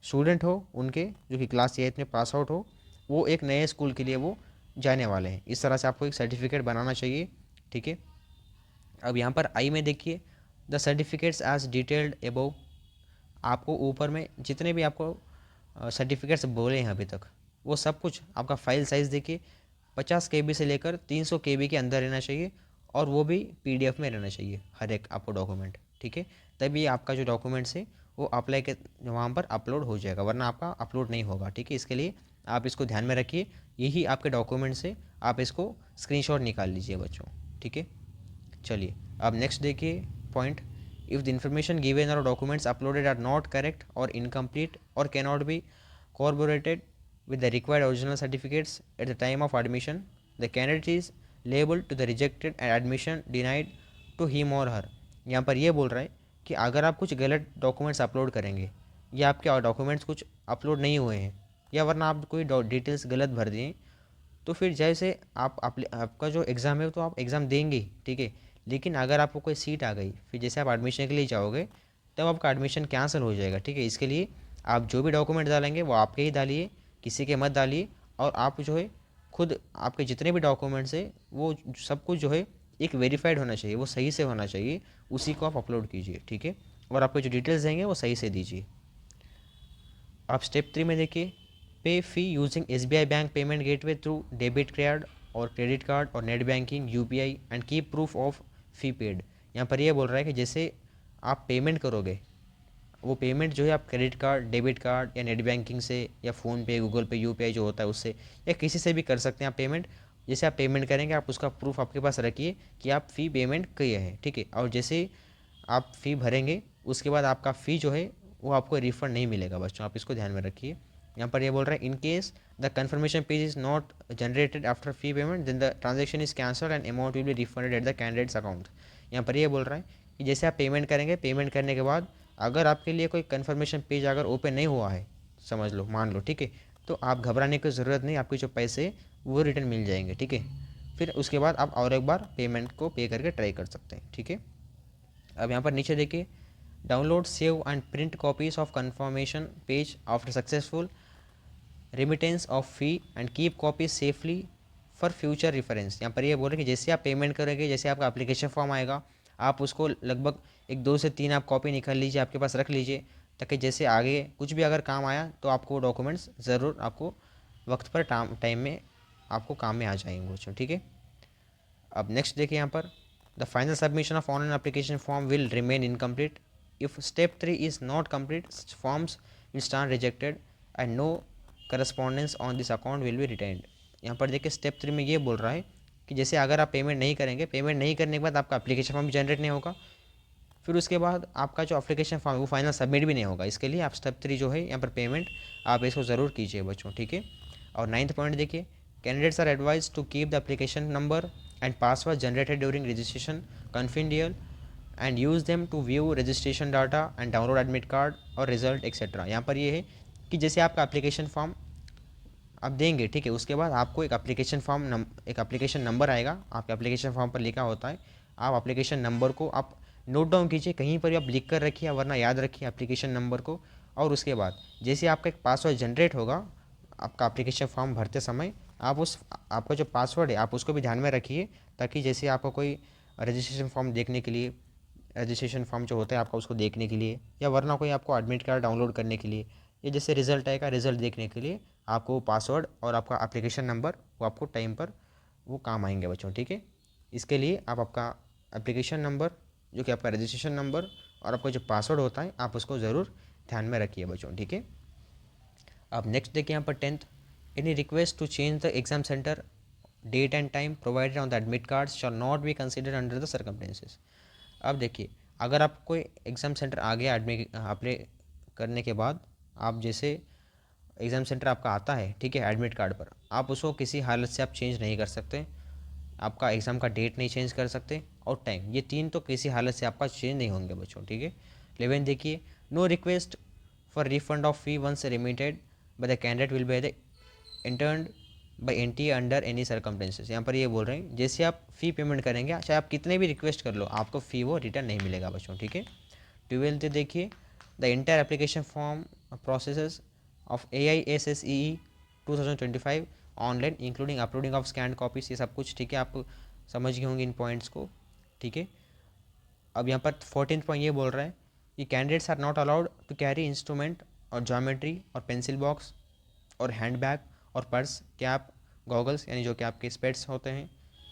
स्टूडेंट हो उनके जो कि क्लास 8 में पास आउट हो, वो एक नए स्कूल के लिए वो जाने वाले हैं। इस तरह से आपको एक सर्टिफिकेट बनाना चाहिए, ठीक है। अब यहाँ पर आई में देखिए the certificates as detailed above. आपको ऊपर में जितने भी आपको सर्टिफिकेट्स बोले हैं अभी तक, वो सब कुछ आपका फाइल साइज़ देखिए 50 KB से लेकर 300 KB के अंदर रहना चाहिए, और वो भी PDF में रहना चाहिए हर एक आपको डॉक्यूमेंट, ठीक है। तभी आपका जो डॉक्यूमेंट्स है वो अप्लाई के वहाँ पर अपलोड हो जाएगा, वरना आपका अपलोड नहीं होगा, ठीक है। इसके लिए आप इसको ध्यान में रखिए, यही आपके डॉक्यूमेंट्स से आप इसको स्क्रीनशॉट निकाल लीजिए बच्चों, ठीक है। चलिए अब नेक्स्ट देखिए point, if the information given or documents uploaded are not correct or incomplete or cannot be corroborated with the required original certificates at the time of admission, the candidate is liable to the rejected and admission denied to him or her। यहाँ पर ये बोल रहा है कि अगर आप कुछ गलत डॉक्यूमेंट्स अपलोड करेंगे या आपके डॉक्यूमेंट्स कुछ अपलोड नहीं हुए हैं या वरना आप कोई डिटेल्स गलत भर दिए, तो फिर जैसे आपका जो एग्ज़ाम है तो आप एग्ज़ाम देंगे, ठीक है, लेकिन अगर आपको कोई सीट आ गई, फिर जैसे आप एडमिशन के लिए जाओगे तब आपका एडमिशन कैंसिल हो जाएगा, ठीक है। इसके लिए आप जो भी डॉक्यूमेंट डालेंगे वो आपके ही डालिए, किसी के मत डालिए, और आप जो है खुद आपके जितने भी डॉक्यूमेंट्स है वो सब कुछ जो है एक वेरीफाइड होना चाहिए, वो सही से होना चाहिए, उसी को आप अपलोड कीजिए, ठीक है। और आपको जो डिटेल्स देंगे वो सही से दीजिए। आप स्टेप 3 में देखिए, pay fee using SBI bank payment gateway through debit card or credit card और net banking UPI and keep proof of fee paid. यहाँ पर ये बोल रहा है कि जैसे आप पेमेंट करोगे, वो पेमेंट जो है आप क्रेडिट कार्ड, डेबिट कार्ड या नेट बैंकिंग से या फ़ोनपे, गूगल पे, UPI जो होता है उससे या किसी से भी कर सकते हैं आप पेमेंट। जैसे आप पेमेंट करेंगे आप उसका प्रूफ आपके पास रखिए कि आप फ़ी पेमेंट किए हैं, ठीक है। और जैसे आप फ़ी भरेंगे उसके बाद आपका फ़ी जो है वो आपको रिफ़ंड नहीं मिलेगा बच्चों, आप इसको ध्यान में रखिए। यहाँ पर ये बोल रहा है in case the confirmation page is not generated after fee payment then the transaction is cancelled and amount will be refunded at the candidate's account. यहाँ पर ये बोल रहा है कि जैसे आप पेमेंट करेंगे, पेमेंट करने के बाद अगर आपके लिए कोई कन्फर्मेशन पेज अगर ओपन नहीं हुआ है, समझ लो, मान लो, ठीक है, तो आप घबराने की ज़रूरत नहीं, आपके जो पैसे वो रिटर्न मिल जाएंगे, ठीक है। फिर उसके बाद आप और एक बार पेमेंट को पे करके ट्राई कर सकते हैं, ठीक है। अब यहाँ पर नीचे देखिए, download, save and print copies of conformation page after successful remittance of fee and keep copies safely for future reference. यहाँ पर ये बोल रहे हैं कि जैसे आप पेमेंट करेंगे, जैसे आपका एप्लीकेशन फॉर्म आएगा, आप उसको लगभग 1-2 से 3 आप कॉपी निकाल लीजिए, आपके पास रख लीजिए, ताकि जैसे आगे कुछ भी अगर काम आया तो आपको वो डॉक्यूमेंट्स ज़रूर आपको वक्त पर टाइम में आपको काम में आ जाएंगे बच्चों, ठीक है। अब नेक्स्ट देखिए यहाँ पर, the final submission of online application form will remain incomplete if step 3 is not complete, forms will stand rejected and no correspondence on this account will be retained. यहाँ पर देखिए स्टेप 3 में ये बोल रहा है कि जैसे अगर आप पेमेंट नहीं करेंगे, पेमेंट नहीं करने के बाद आपका एप्लीकेशन फॉर्म जनरेट नहीं होगा, फिर उसके बाद आपका जो एप्लीकेशन फॉर्म वो फाइनल सबमिट भी नहीं होगा। इसके लिए आप स्टेप 3 जो है यहाँ पर पेमेंट आप इसको ज़रूर कीजिए बच्चों, ठीक है। और 9th पॉइंट देखिए, candidates are advise to keep the application number and password generated during registration confidential and use them to view registration data and download admit card और रिजल्ट एक्सेट्रा। यहाँ पर ये है कि जैसे आपका एप्लीकेशन फॉर्म आप देंगे, ठीक है, उसके बाद आपको एक एप्लीकेशन नंबर आएगा, आपके एप्लीकेशन फॉर्म पर लिखा होता है। आप एप्लीकेशन नंबर को आप नोट डाउन कीजिए, कहीं पर भी आप लिख कर रखिए, वरना याद रखिए एप्लीकेशन नंबर को। और उसके बाद जैसे आपका एक पासवर्ड जनरेट होगा आपका एप्लीकेशन फॉर्म भरते समय, आप उस आपका जो पासवर्ड है आप उसको भी ध्यान में रखिए, ताकि जैसे आपको कोई रजिस्ट्रेशन फॉर्म देखने के लिए, रजिस्ट्रेशन फॉर्म जो होता है आपका उसको देखने के लिए, या वरना कोई आपको एडमिट कार्ड डाउनलोड करने के लिए, या जैसे रिजल्ट आएगा रिजल्ट देखने के लिए, आपको पासवर्ड और आपका एप्लीकेशन नंबर वो आपको टाइम पर वो काम आएंगे बच्चों, ठीक है। इसके लिए आप आपका एप्लीकेशन नंबर जो कि आपका रजिस्ट्रेशन नंबर और आपका जो पासवर्ड होता है आप उसको ज़रूर ध्यान में रखिए बच्चों, ठीक है। अब नेक्स्ट देखिए यहाँ पर 10th, any request to change the exam centre date and time provided on the admit card shall not be considered under the circumstances. अब देखिए, अगर आप कोई एग्ज़ाम सेंटर आ गया एडमिट अप्लाई करने के बाद, आप जैसे एग्ज़ाम सेंटर आपका आता है, ठीक है, एडमिट कार्ड पर, आप उसको किसी हालत से आप चेंज नहीं कर सकते। आपका एग्ज़ाम का डेट नहीं चेंज कर सकते और टाइम, ये तीन तो किसी हालत से आपका चेंज नहीं होंगे बच्चों, ठीक है। 11 देखिए, no request for refund of fee once remitted by the candidate will be intern by NTA under any circumstances. यहाँ पर ये बोल रहे हैं जैसे आप फ़ी पेमेंट करेंगे, चाहे आप कितने भी रिक्वेस्ट कर लो, आपको फ़ी वो रिटर्न नहीं मिलेगा बच्चों, ठीक है। 12th देखिए, the entire application form process of AISSEE 2025 online including uploading of scan copies, ये सब कुछ, ठीक है, आप समझ गए होंगे इन पॉइंट्स को, ठीक है। अब यहाँ पर 14th पॉइंट ये बोल रहा है कि candidates are not allowed to carry instrument और ज्योमेट्री और पेंसिल बॉक्स और हैंड बैग और पर्स, कैप, गॉगल्स यानी जो कि आपके स्पेट्स होते हैं,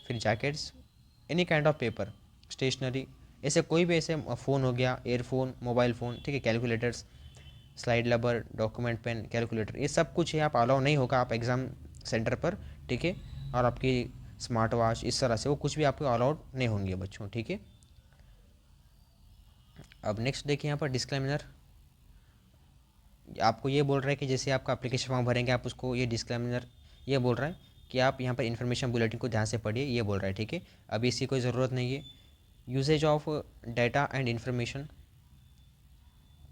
फिर jackets, any kind of paper, stationery, ऐसे कोई भी ऐसे फ़ोन हो गया, एयरफोन, मोबाइल फ़ोन, ठीक है, calculators, slide rubber, document pen, calculator, ये सब कुछ है आप अलाउ नहीं होगा आप एग्ज़ाम सेंटर पर, ठीक है। और आपकी स्मार्ट वॉच, इस तरह से वो कुछ भी आपको अलाउड नहीं होंगे बच्चों, ठीक है। अब नेक्स्ट देखिए यहाँ पर डिस्क्लेमर, आपको ये बोल रहा है कि जैसे आपका एप्लीकेशन फॉर्म भरेंगे आप उसको, ये डिस्क्लेमर ये बोल रहा है कि आप यहाँ पर इन्फॉर्मेशन बुलेटिन को ध्यान से पढ़िए, ये बोल रहा है, ठीक है। अभी इसकी कोई ज़रूरत नहीं है। Usage of data and information.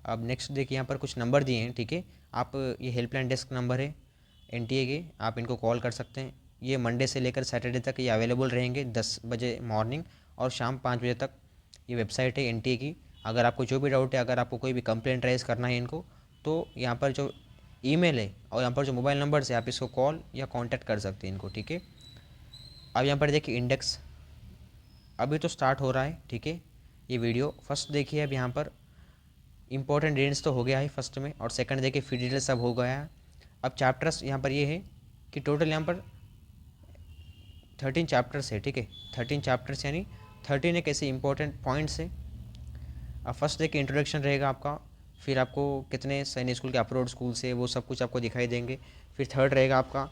अब नेक्स्ट देखिए यहाँ पर कुछ नंबर दिए हैं, ठीक है, आप ये हेल्पलाइन डेस्क नंबर है एनटीए के, आप इनको कॉल कर सकते हैं। ये मंडे से लेकर सैटरडे तक ये अवेलेबल रहेंगे 10 बजे मॉर्निंग और शाम 5 बजे तक। ये वेबसाइट है एनटीए की। अगर आपको जो भी डाउट है, अगर आपको कोई भी कंप्लेंट राइज करना है इनको, तो यहाँ पर जो ईमेल है और यहाँ पर जो मोबाइल नंबर है आप इसको कॉल या कॉन्टैक्ट कर सकते हैं इनको, ठीक है। अब यहाँ पर देखिए इंडेक्स अभी तो स्टार्ट हो रहा है, ठीक है, ये वीडियो फर्स्ट देखिए। अब यहाँ पर इंपॉर्टेंट डेट्स तो हो गया है फर्स्ट में, और सेकंड देखिए फी डिटेल्स सब हो गया है। अब चैप्टर्स यहाँ पर ये है कि टोटल यहाँ पर 13 चैप्टर्स है, ठीक है, 13 चैप्टर्स यानी 13 एक ऐसे इंपॉर्टेंट पॉइंट्स है। अब फर्स्ट देखिए इंट्रोडक्शन रहेगा आपका, फिर आपको कितने सैनिक स्कूल के अप्रोड स्कूल से वो सब कुछ आपको दिखाई देंगे। फिर थर्ड रहेगा आपका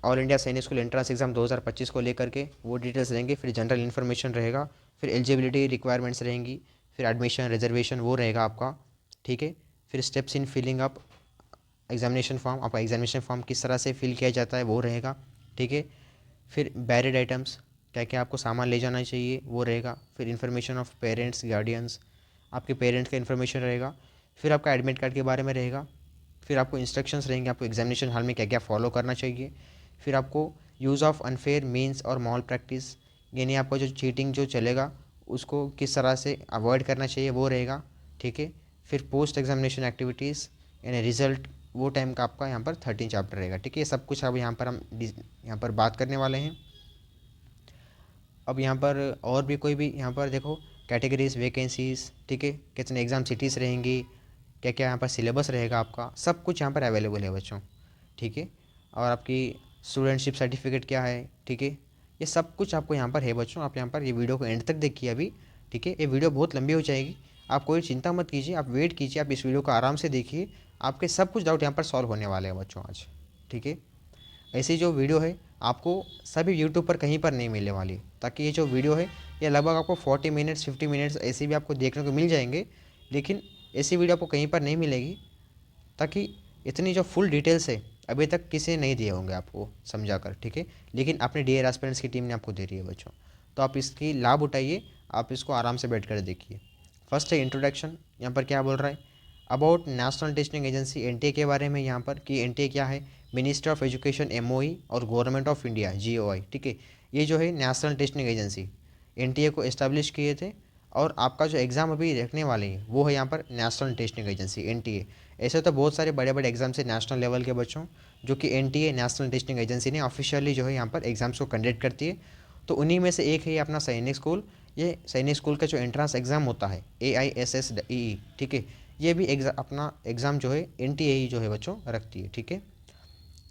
ऑल इंडिया सैनिक स्कूल एंट्रेंस एग्जाम 2025 को लेकर के वो डिटेल्स रहेंगे। फिर जनरल इन्फॉर्मेशन रहेगा, फिर एलिजिबिलिटी रिक्वायरमेंट्स रहेंगी, फिर एडमिशन रिजर्वेशन वो रहेगा आपका, ठीक है। फिर steps in filling up examination form, आपका एग्जामिनेशन फॉर्म किस तरह से फिल किया जाता है वो रहेगा, ठीक है। फिर बैरिड आइटम्स, क्या क्या आपको सामान ले जाना चाहिए वो रहेगा। फिर इन्फॉर्मेशन ऑफ पेरेंट्स गार्डियंस, आपके पेरेंट्स का इन्फॉर्मेशन रहेगा। फिर आपका एडमिट कार्ड के बारे में रहेगा। फिर आपको इंस्ट्रक्शंस रहेंगे, आपको एग्जामिनेशन हॉल में क्या क्या फॉलो करना चाहिए। फिर आपको यूज़ ऑफ अनफेयर मीन्स और मॉल प्रैक्टिस, यानी आपको जो चीटिंग जो चलेगा उसको किस तरह से अवॉइड करना चाहिए वो रहेगा, ठीक है। फिर पोस्ट एग्जामिनेशन एक्टिविटीज़ यानी रिजल्ट, वो टाइम का आपका यहाँ पर 13 चैप्टर रहेगा, ठीक है। ये सब कुछ अब यहाँ पर हम यहाँ पर बात करने वाले हैं। अब यहाँ पर और भी कोई भी यहाँ पर देखो कैटेगरीज, वैकेंसीज, ठीक है, कितने एग्ज़ाम सिटीज़ रहेंगी, क्या क्या यहाँ पर सिलेबस रहेगा आपका, सब कुछ यहाँ पर अवेलेबल है बच्चों, ठीक है। और आपकी स्टूडेंटशिप सर्टिफिकेट क्या है, ठीक है, ये सब कुछ आपको यहाँ पर है बच्चों। आप यहाँ पर ये वीडियो को एंड तक देखिए अभी, ठीक है। ये वीडियो बहुत लंबी हो जाएगी, आप कोई चिंता मत कीजिए, आप वेट कीजिए, आप इस वीडियो को आराम से देखिए, आपके सब कुछ डाउट यहाँ पर सॉल्व होने वाले हैं बच्चों आज, ठीक है। ऐसी जो वीडियो है आपको सभी यूट्यूब पर कहीं पर नहीं मिलने वाली। ताकि ये जो वीडियो है ये लगभग आपको 40 मिनट्स 50 मिनट्स ऐसे भी आपको देखने को मिल जाएंगे, लेकिन ऐसी वीडियो आपको कहीं पर नहीं मिलेगी। ताकि इतनी जो फुल डिटेल्स है अभी तक किसी ने नहीं दिए होंगे आपको समझा कर, ठीक है। लेकिन अपने डी एस्पिरेंट्स की टीम ने आपको दे रही है बच्चों, तो आप इसकी लाभ उठाइए, आप इसको आराम से बैठ कर देखिए। फर्स्ट है इंट्रोडक्शन। यहाँ पर क्या बोल रहा है about national testing agency NTA के बारे में, यहाँ पर कि एनटीए क्या है, मिनिस्टर ऑफ एजुकेशन एमओई और गवर्नमेंट ऑफ इंडिया जीओआई, ठीक है। ये जो है नेशनल टेस्टिंग एजेंसी एनटीए को इस्टेब्लिश किए थे, और आपका जो एग्ज़ाम अभी रखने वाले हैं वो है यहाँ पर नेशनल टेस्टिंग एजेंसी एनटीए। ऐसे तो बहुत सारे बड़े बड़े एग्जाम्स है नेशनल लेवल के बच्चों, जो कि एनटीए नेशनल टेस्टिंग एजेंसी ने ऑफिशियली जो है यहाँ पर एग्ज़ाम्स को कंडक्ट करती है। तो उन्हीं में से एक है अपना सैनिक स्कूल। ये सैनिक स्कूल का जो एंट्रेंस एग्ज़ाम होता है AISSEE, ठीक है, ये भी अपना एग्ज़ाम जो है NTA जो है बच्चों रखती है, ठीक है।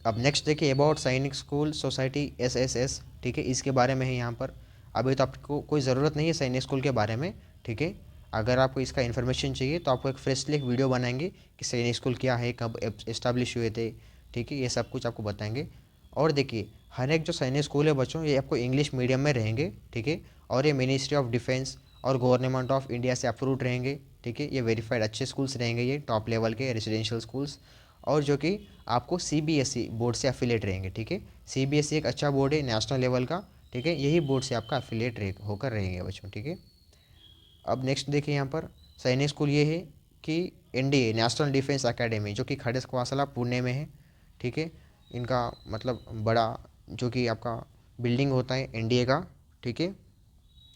अब नेक्स्ट देखिए अबाउट सैनिक स्कूल सोसाइटी SSS, ठीक है, इसके बारे में है यहाँ पर। अभी तो आपको कोई ज़रूरत नहीं है सैनिक स्कूल के बारे में, ठीक है। अगर आपको इसका इन्फॉर्मेशन चाहिए तो आपको एक फ्रेशली एक वीडियो बनाएंगे कि सैनिक स्कूल क्या है, कब इस्टेब्लिश हुए थे, ठीक है, ये सब कुछ आपको बताएंगे। और देखिए हर एक जो सैनिक स्कूल है बच्चों ये आपको इंग्लिश मीडियम में रहेंगे, ठीक है, और ये मिनिस्ट्री ऑफ डिफेंस और गवर्नमेंट ऑफ इंडिया से अप्रूव्ड रहेंगे, ठीक है। ये वेरीफाइड अच्छे स्कूल्स रहेंगे, ये टॉप लेवल के रेजिडेंशियल स्कूल्स, और जो कि आपको CBSE बोर्ड से अफिलेट रहेंगे, ठीक है। CBSE एक अच्छा बोर्ड है नेशनल लेवल का, ठीक है, यही बोर्ड से आपका अफिलेट होकर रहेंगे बच्चों, ठीक है। अब नेक्स्ट देखिए यहाँ पर सैनिक स्कूल ये है कि NDA नेशनल डिफेंस एकेडमी जो कि खड़गवासला पुणे में है, ठीक है। इनका मतलब बड़ा जो कि आपका बिल्डिंग होता है NDA का, ठीक है,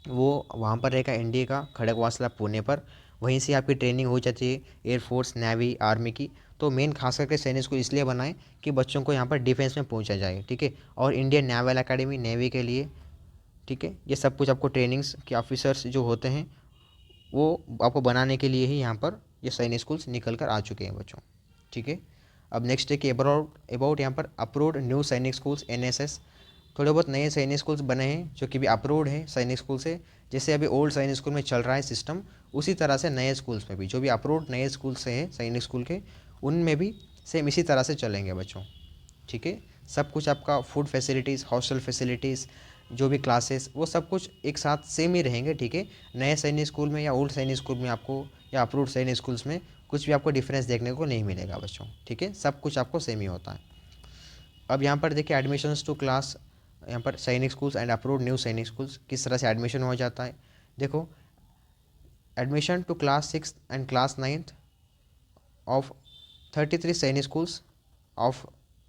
वो वहाँ पर रहेगा NDA का खड़गवासला पुणे पर। वहीं से आपकी ट्रेनिंग हो जाती है एयरफोर्स नेवी आर्मी की। तो मेन खास करके सैनिक स्कूल इसलिए बनाए कि बच्चों को यहाँ पर डिफेंस में पहुँचा जाए, ठीक है। और इंडियन नेवल एकेडमी नेवी के लिए, ठीक है, ये सब कुछ आपको ट्रेनिंग्स के ऑफिसर्स जो होते हैं वो आपको बनाने के लिए ही यहाँ पर ये सैनिक स्कूल्स निकल कर आ चुके हैं बच्चों, ठीक है। अब नेक्स्ट है कि अबाउट यहाँ पर approved new Sainik schools NSS। थोड़े बहुत नए सैनिक स्कूल्स बने हैं जो कि भी अप्रूव्ड है सैनिक स्कूल से। जैसे अभी ओल्ड सैनिक स्कूल में चल रहा है सिस्टम, उसी तरह से नए स्कूल्स में भी जो भी अप्रूव्ड नए स्कूल से हैं सैनिक स्कूल के, उनमें भी सेम इसी तरह से चलेंगे बच्चों, ठीक है। सब कुछ आपका फूड फैसिलिटीज़ हॉस्टल फैसिलिटीज़ जो भी क्लासेस वो सब कुछ एक साथ सेम ही रहेंगे, ठीक है। नए सैनिक स्कूल में या ओल्ड सैनिक स्कूल में आपको या अप्रूव्ड सैनिक स्कूल्स में कुछ भी आपको डिफरेंस देखने को नहीं मिलेगा बच्चों, ठीक है, सब कुछ आपको सेम ही होता है। अब यहाँ पर देखिए एडमिशन्स टू क्लास, यहाँ पर Sainik schools and approved new Sainik schools किस तरह से एडमिशन हो जाता है। देखो admission to class 6 and class 9 of 33 सैनिक schools of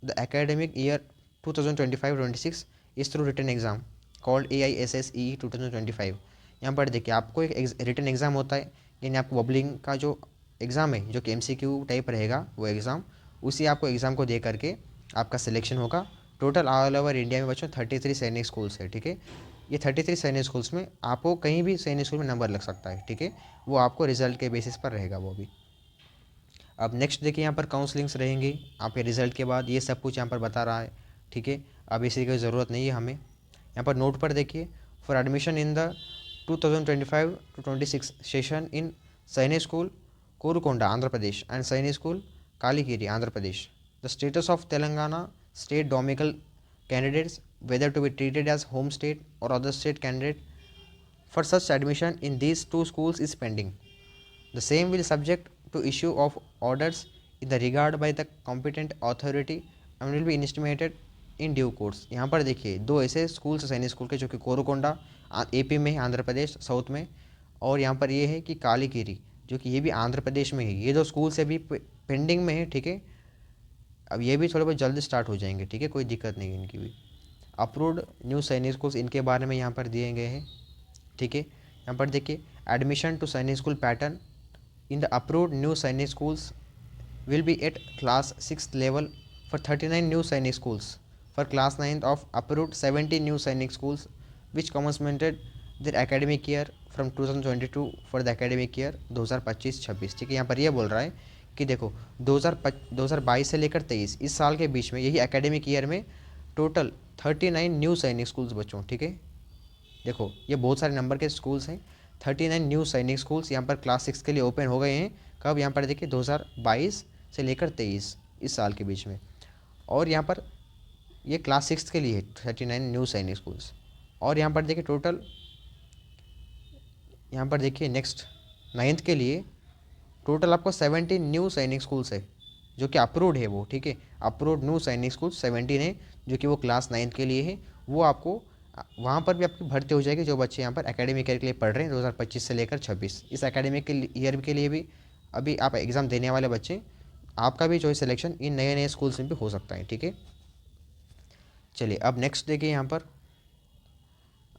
the academic year 2025-26 is through written exam called AISSEE 2025। यहाँ पर देखिए आपको एक रिटन एग्ज़ाम होता है, यानी आपको बबलिंग का जो एग्ज़ाम है जो कि MCQ टाइप रहेगा वो एग्ज़ाम, उसी आपको एग्ज़ाम को दे करके आपका सिलेक्शन होगा। टोटल ऑल ओवर इंडिया में बच्चों 33 सैनिक स्कूल्स है, ठीक है। ये 33 सैनिक स्कूल्स में आपको कहीं भी सैनिक स्कूल में नंबर लग सकता है, ठीक है, वो आपको रिजल्ट के बेसिस पर रहेगा वो भी। अब नेक्स्ट देखिए यहाँ पर काउंसलिंग्स रहेंगी आपके रिजल्ट के बाद, ये सब कुछ यहाँ पर बता रहा है, ठीक है। अब इसी की ज़रूरत नहीं है हमें। यहाँ पर नोट पर देखिए for admission in the 2025-26 session in Sainik school Korukonda Andhra Pradesh and Sainik school Kalikiri Andhra Pradesh, the status of Telangana state domicile candidates whether to be treated as home state or other state candidate for such admission in these two schools is pending. The same will subject to issue of orders in the regard by the competent authority and will be intimated in due course। यहाँ पर देखिए दो ऐसे schools सैनिक school के जो कि Korukonda AP में है आंध्र प्रदेश साउथ में, और यहाँ पर ये है कि कालीगिरी जो कि ये भी आंध्र प्रदेश में है। ये दो स्कूल्स अभी पेंडिंग में है, ठीक है। अब ये भी थोड़े बहुत जल्द स्टार्ट हो जाएंगे, ठीक है, कोई दिक्कत नहीं है इनकी भी। अप्रूव्ड न्यू सैनिक स्कूल्स इनके बारे में यहाँ पर दिए गए हैं, ठीक है। यहाँ पर देखिए admission to Sainik school pattern in the approved new Sainik schools will be at class 6 level for 39 new Sainik schools for class 9 of approved 70 new Sainik schools which commenced their academic year from 2022 for the academic year 2025-26, ठीक है। यहाँ पर ये बोल रहा है कि देखो 2022 से लेकर 23 इस साल के बीच में यही एकेडमिक ईयर में टोटल 39 न्यू सैनिक स्कूल्स बच्चों, ठीक है। देखो ये बहुत सारे नंबर के स्कूल्स हैं, 39 न्यू सैनिक स्कूल्स यहाँ पर क्लास 6 के लिए ओपन हो गए हैं। कब, यहाँ पर देखिए 2022 से लेकर 23 इस साल के बीच में। और यहाँ पर ये क्लास 6 के लिए है 39 न्यू सैनिक स्कूल्स। और यहाँ पर देखिए टोटल, यहाँ पर देखिए नेक्स्ट 9th के लिए टोटल आपको 17 न्यू सैनिक स्कूल्स है जो कि अप्रूव्ड है वो, ठीक है। अप्रूव्ड न्यू सैनिक स्कूल 17 है जो कि वो क्लास 9th के लिए है। वो आपको वहाँ पर भी आपकी भर्ती हो जाएगी जो बच्चे यहाँ पर एकेडमिक ईयर के लिए पढ़ रहे हैं 2025 से लेकर 26। इस एकेडमिक ईयर के लिए भी अभी आप एग्ज़ाम देने वाले बच्चे, आपका भी जो सिलेक्शन इन नए नए स्कूल्स में भी हो सकता है, ठीक है। चलिए अब नेक्स्ट देखिए यहाँ पर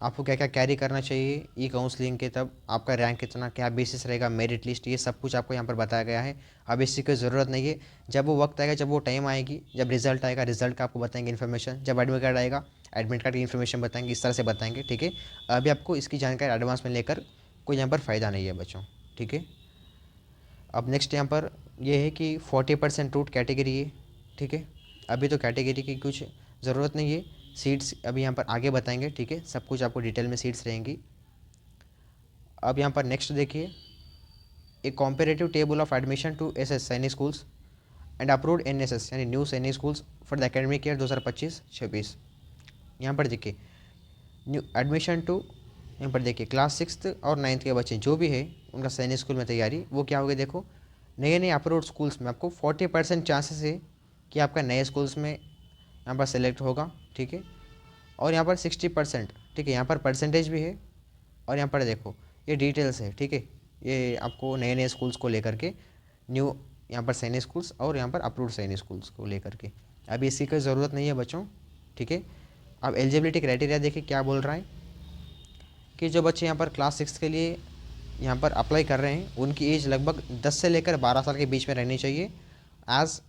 आपको क्या क्या कैरी करना चाहिए ई काउंसलिंग के, तब आपका रैंक कितना, क्या बेसिस रहेगा, मेरिट लिस्ट, ये सब कुछ आपको यहाँ पर बताया गया है। अब इसकी कोई ज़रूरत नहीं है, जब वो वक्त आएगा, जब वो टाइम आएगी, जब रिजल्ट आएगा, रिजल्ट का आपको बताएंगे इन्फॉर्मेशन, जब एडमिट कार्ड आएगा, एडमिट कार्ड की इन्फॉर्मेशन बताएंगे, इस तरह से बताएंगे, ठीक है। अभी आपको इसकी जानकारी एडवांस में लेकर कोई यहाँ पर फ़ायदा नहीं है बच्चों, ठीक है। अब नेक्स्ट यहाँ पर ये है कि 40% रूट कैटेगरी है, ठीक है। अभी तो कैटेगरी की कुछ ज़रूरत नहीं है, सीट्स अभी यहाँ पर आगे बताएंगे, ठीक है। सब कुछ आपको डिटेल में सीट्स रहेंगी। अब यहाँ पर नेक्स्ट देखिए, a comparative table of admission to SS Sainik schools and approved NSS यानी new Sainik schools for the academic year 2025-26। यहाँ पर देखिए न्यू एडमिशन टू, यहाँ पर देखिए क्लास 6 और 9th के बच्चे जो भी है उनका सैनिक स्कूल में तैयारी, वो क्या होगी देखो, नए नए अप्रूव्ड स्कूल्स में आपको 40% चांसेस है कि आपका नए स्कूल्स में यहाँ पर सेलेक्ट होगा, ठीक है। और यहाँ पर 60%, ठीक है, यहाँ पर परसेंटेज भी है। और यहाँ पर देखो ये डिटेल्स है, ठीक है, ये आपको नए नए स्कूल्स को लेकर के, न्यू यहाँ पर सैनिक स्कूल्स और यहाँ पर अप्रूव्ड सैनिक स्कूल्स को लेकर के। अभी इसकी कोई ज़रूरत नहीं है बच्चों, ठीक है। अब एलिजिबिलिटी क्राइटेरिया देखिए क्या बोल रहा है कि जो बच्चे यहाँ पर क्लास 6 के लिए यहाँ पर अप्लाई कर रहे हैं उनकी एज लगभग 10 से लेकर 12 साल के बीच में रहनी चाहिए एज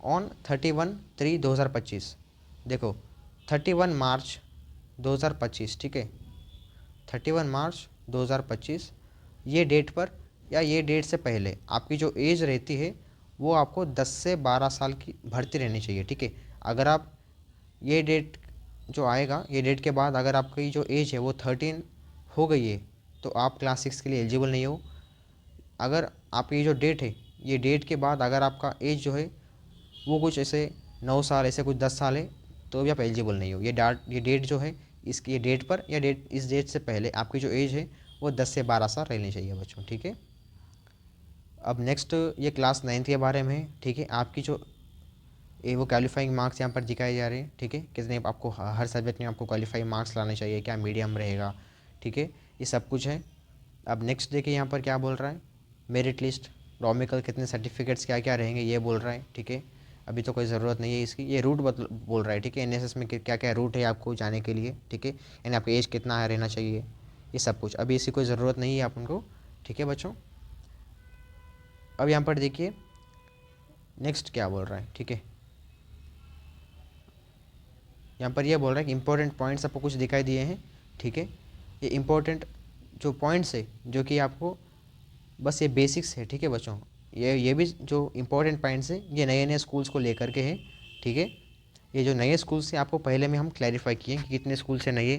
ऑन 31/3/2025। देखो 31 मार्च 2025, ठीक है, 31 मार्च 2025 ये डेट पर या ये डेट से पहले आपकी जो एज रहती है वो आपको 10 से 12 साल की भर्ती रहनी चाहिए, ठीक है। अगर आप ये डेट जो आएगा, ये डेट के बाद अगर आपकी जो एज है वो 13 हो गई है तो आप क्लास 6 के लिए एलिजिबल नहीं हो। अगर आपकी जो डेट है, ये डेट के बाद अगर आपका एज जो है वो कुछ ऐसे 9 साल, ऐसे कुछ 10 साल है तो भी आप एलिजिबल नहीं हो। ये डेट जो है इसकी, ये डेट पर या डेट, इस डेट से पहले आपकी जो एज है वो 10 से 12 साल रहनी चाहिए बच्चों, ठीक है। अब नेक्स्ट ये क्लास 9th के बारे में है, ठीक है। आपकी जो ये वो क्वालिफाइंग मार्क्स यहाँ पर दिखाए जा रहे हैं, ठीक है, कितने आपको हर सब्जेक्ट में आपको क्वालिफाइंग मार्क्स लाने चाहिए, क्या मीडियम रहेगा, ठीक है, ये सब कुछ है। अब नेक्स्ट देखिए यहाँ पर क्या बोल रहा है, मेरिट लिस्ट, डोमिकल कितने सर्टिफिकेट्स क्या क्या रहेंगे ये बोल रहा है, ठीक है। अभी तो कोई ज़रूरत नहीं है इसकी। ये रूट बोल रहा है, ठीक है, एनएसएस में क्या क्या रूट है आपको जाने के लिए, ठीक है, यानी आपका एज कितना रहना चाहिए, ये सब कुछ। अभी इसकी कोई ज़रूरत नहीं है आप उनको, ठीक है बच्चों। अब यहाँ पर देखिए नेक्स्ट क्या बोल रहा है, ठीक है, यहाँ पर ये बोल रहा है कि इंपॉर्टेंट पॉइंट्स आपको कुछ दिखाई दिए हैं, ठीक है। ये इंपॉर्टेंट जो पॉइंट्स है जो कि आपको बस ये बेसिक्स है, ठीक है बच्चों। ये भी जो इंपॉर्टेंट पॉइंट्स है ये नए नए स्कूल्स को लेकर के हैं, ठीक है। ये जो नए स्कूल्स हैं आपको पहले में हम क्लैरिफाई किए कि कितने स्कूल से नए,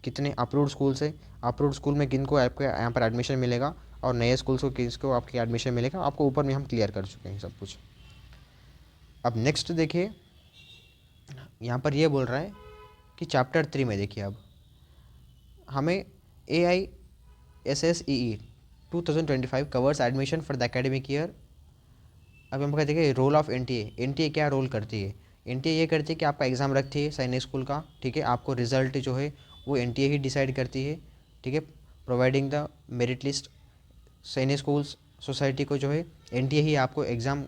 कितने अप्रूव्ड स्कूल से, अप्रूव्ड स्कूल में किन को आपके यहाँ पर एडमिशन मिलेगा और नए स्कूल्स को किसको आपकी एडमिशन मिलेगा, आपको ऊपर में हम क्लियर कर चुके हैं सब कुछ। अब नेक्स्ट देखिए यहाँ पर ये बोल रहा है कि चैप्टर 3 में देखिए अब हमें AISSEE 2025 covers admission for the academic year. अब हम कहते हैं कि रोल ऑफ एनटीए क्या रोल करती है। एनटीए ये करती है कि आपका एग्ज़ाम रखती है सैनिक स्कूल का, ठीक है, आपको रिजल्ट जो है वो एनटीए ही डिसाइड करती है, ठीक है, प्रोवाइडिंग द मेरिट लिस्ट। सैनिक स्कूल्स सोसाइटी को जो है एनटीए ही आपको एग्ज़ाम